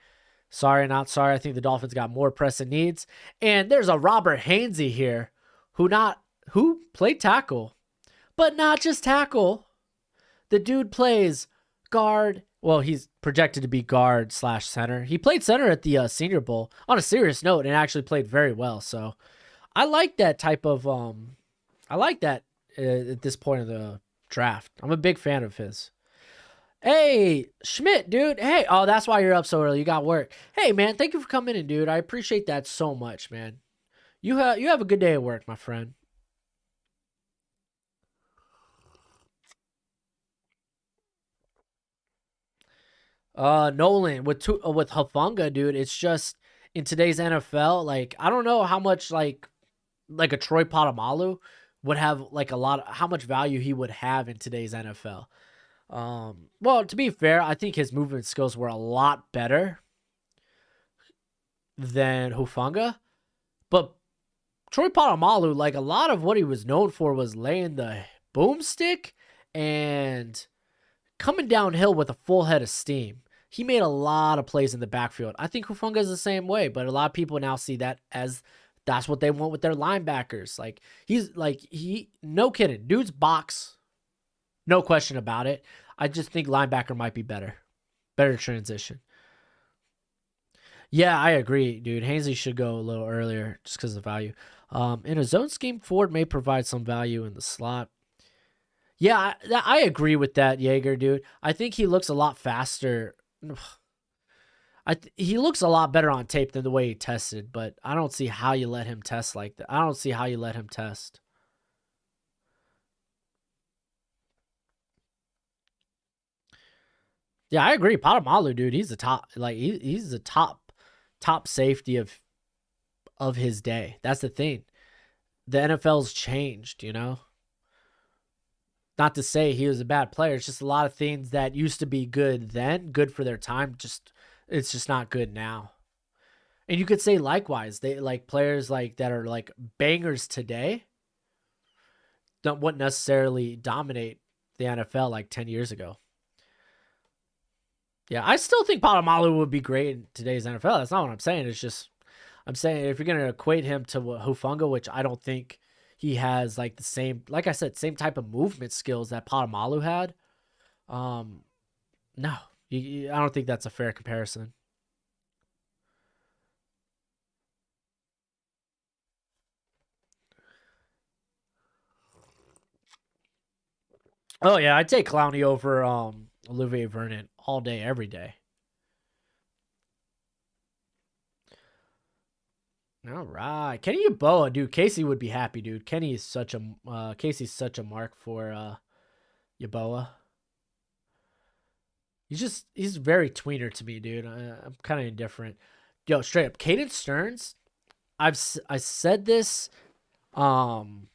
Sorry, not sorry. I think the Dolphins got more pressing needs. And there's a Robert Hainsey here who played tackle, but not just tackle. The dude plays guard. Well, he's projected to be guard slash center. He played center at the Senior Bowl on a serious note and actually played very well. So I like that type of I like that at this point of the draft. I'm a big fan of his. Hey, Schmidt, dude. Hey, oh, that's why you're up so early. You got work. Hey, man, thank you for coming in, dude. I appreciate that so much, man. You have a good day at work, my friend. Nolan with Hafunga, dude. It's just in today's NFL, like I don't know how much like a Troy Polamalu would have like a lot of how much value he would have in today's NFL. Well, to be fair, I think his movement skills were a lot better than Hufanga, but Troy Polamalu, like a lot of what he was known for was laying the boomstick and coming downhill with a full head of steam. He made a lot of plays in the backfield. I think Hufanga is the same way, but a lot of people now see that as that's what they want with their linebackers. He no kidding, dude's box, no question about it. I just think linebacker might be better transition. Yeah, I agree, dude. Hainsey should go a little earlier just because of value. In a zone scheme, Ford may provide some value in the slot. Yeah, I agree with that, Jaeger, dude. I think he looks a lot faster. He looks a lot better on tape than the way he tested, but I don't see how you let him test like that. I don't see how you let him test. Yeah, I agree. Patamalu, dude, he's the top. Like he's the top safety of his day. That's the thing. The NFL's changed, you know. Not to say he was a bad player. It's just a lot of things that used to be good then, good for their time. Just it's just not good now. And you could say likewise, they like players like that are like bangers today don't wouldn't necessarily dominate the NFL like 10 years ago. Yeah, I still think Palomalu would be great in today's NFL. That's not what I'm saying. It's just I'm saying if you're gonna equate him to Hufunga, which I don't think he has like the same, like I said, same type of movement skills that Palomalu had. Um, no, I don't think that's a fair comparison. Oh yeah, I'd take Clowney over Olivier Vernon all day, every day. All right, Kenny Yeboah, dude. Casey would be happy, dude. Kenny is such a Casey's such a mark for Yeboah. He's very tweener to me, dude. I'm kind of indifferent. Yo, straight up, Caden Stearns. I said this. Um,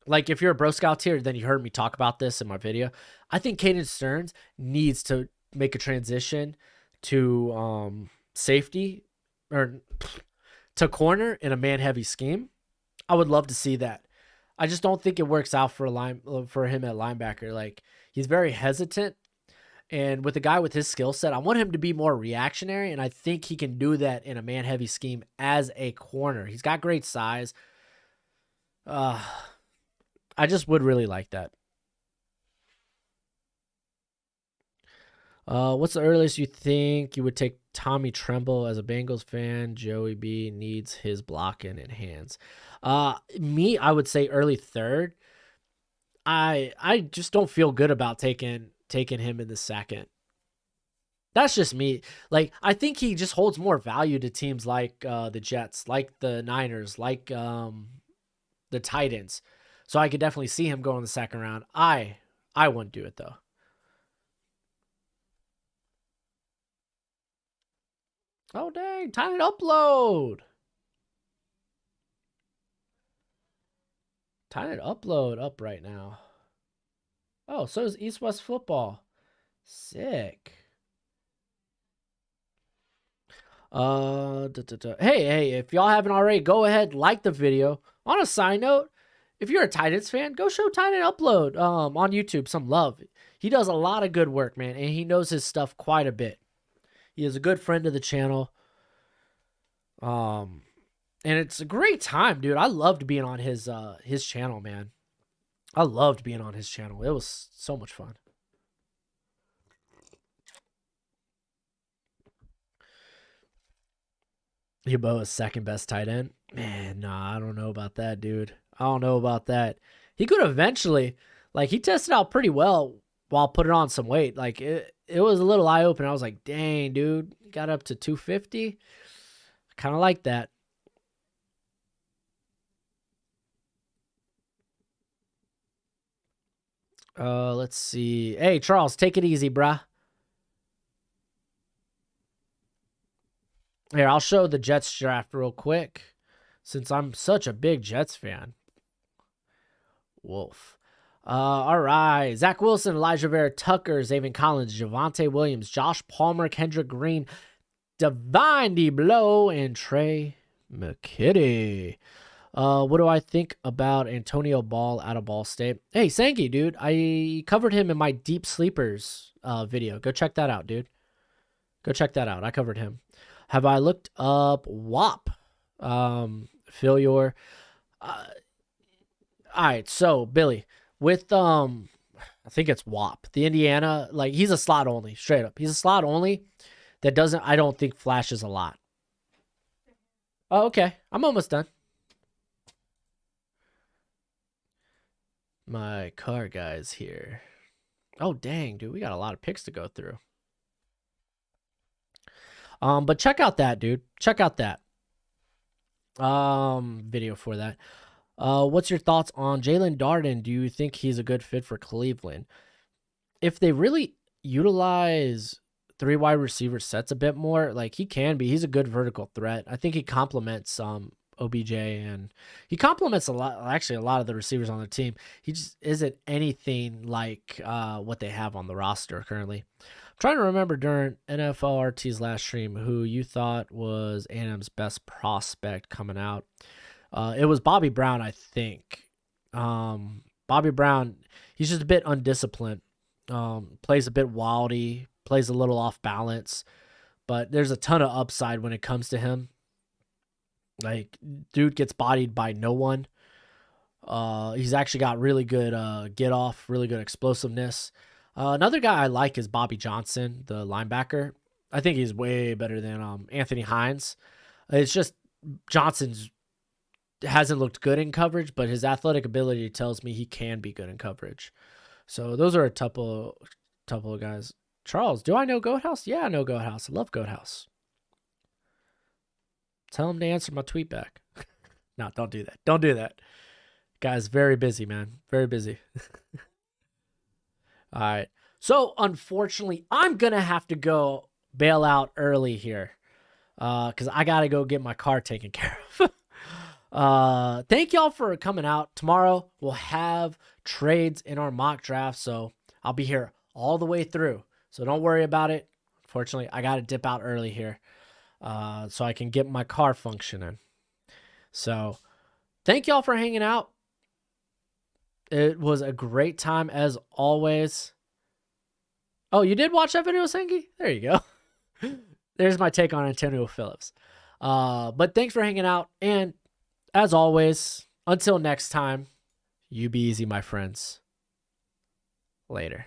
like if you're a Bro Scout tier, then you heard me talk about this in my video. I think Caden Stearns needs to make a transition to safety or to corner in a man heavy scheme. I would love to see that. I just don't think it works out for him at linebacker. Like he's very hesitant, and with a guy with his skill set, I want him to be more reactionary, and I think he can do that in a man heavy scheme as a corner. He's got great size. Uh, I just would really like that. What's the earliest you think you would take Tommy Tremble as a Bengals fan? Joey B needs his blocking and hands. Me, I would say early third. I just don't feel good about taking him in the second. That's just me. Like I think he just holds more value to teams like the Jets, like the Niners, like the Titans. So I could definitely see him go in the second round. I wouldn't do it though. Oh dang, time to upload. Tight end upload up right now. Oh, so is East West football. Sick. Hey, if y'all haven't already, go ahead, like the video. On a side note, if you're a Titans fan, go show Titan Upload on YouTube some love. He does a lot of good work, man, and he knows his stuff quite a bit. He is a good friend of the channel. And it's a great time, dude. I loved being on his channel, man. I loved being on his channel. It was so much fun. Yeboah's second best tight end? Man, nah, I don't know about that, dude. I don't know about that. He could eventually, like, he tested out pretty well while putting on some weight. Like, it was a little eye-opening. I was like, dang, dude, got up to 250. I kind of like that. Let's see. Hey, Charles, take it easy, bruh. Here, I'll show the Jets draft real quick, since I'm such a big Jets fan. Wolf. All right. Zach Wilson, Elijah Vera Tucker, Zaven Collins, Javonte Williams, Josh Palmer, Kendrick Green, Divine D. Blow, and Trey McKitty. What do I think about Antonio Ball out of Ball State? Hey, Sanky, dude. I covered him in my Deep Sleepers video. Go check that out, dude. Go check that out. I covered him. Have I looked up WAP? Phil Your. All right, so Billy, with I think it's WAP, the Indiana, like, he's a slot only, straight up. He's a slot only that doesn't, I don't think, flashes a lot. Oh, okay. I'm almost done. My car guy's here. Oh, dang, dude, we got a lot of picks to go through. But check out that, dude. Check out that video for that. What's your thoughts on Jalen Darden? Do you think he's a good fit for Cleveland? If they really utilize 3 wide receiver sets a bit more, like, he can be. He's a good vertical threat. I think he complements OBJ, and he complements a lot of the receivers on the team. He just isn't anything like what they have on the roster currently. I'm trying to remember during NFL RT's last stream who you thought was A&M's best prospect coming out. It was Bobby Brown, I think. Bobby Brown, he's just a bit undisciplined. Plays a bit wildy, plays a little off balance, but there's a ton of upside when it comes to him. Like, dude gets bodied by no one. He's actually got really good get off, really good explosiveness. Another guy I like is Bobby Johnson, the linebacker. I think he's way better than Anthony Hines. It's just Johnson's hasn't looked good in coverage, but his athletic ability tells me he can be good in coverage. So those are a couple of guys. Charles, do I know Goat House? Yeah, I know Goat House. I love Goat House. Tell him to answer my tweet back. No, don't do that. Don't do that. Guy's very busy, man. Very busy. All right. So, unfortunately, I'm going to have to go bail out early here because I got to go get my car taken care of. Thank y'all for coming out. Tomorrow, we'll have trades in our mock draft, so I'll be here all the way through. So, don't worry about it. Unfortunately, I got to dip out early here so I can get my car functioning. So, thank y'all for hanging out. It was a great time as always. Oh, you did watch that video, Sengi? There you go. There's my take on Antonio Phillips. But thanks for hanging out. And as always, until next time, you be easy, my friends. Later.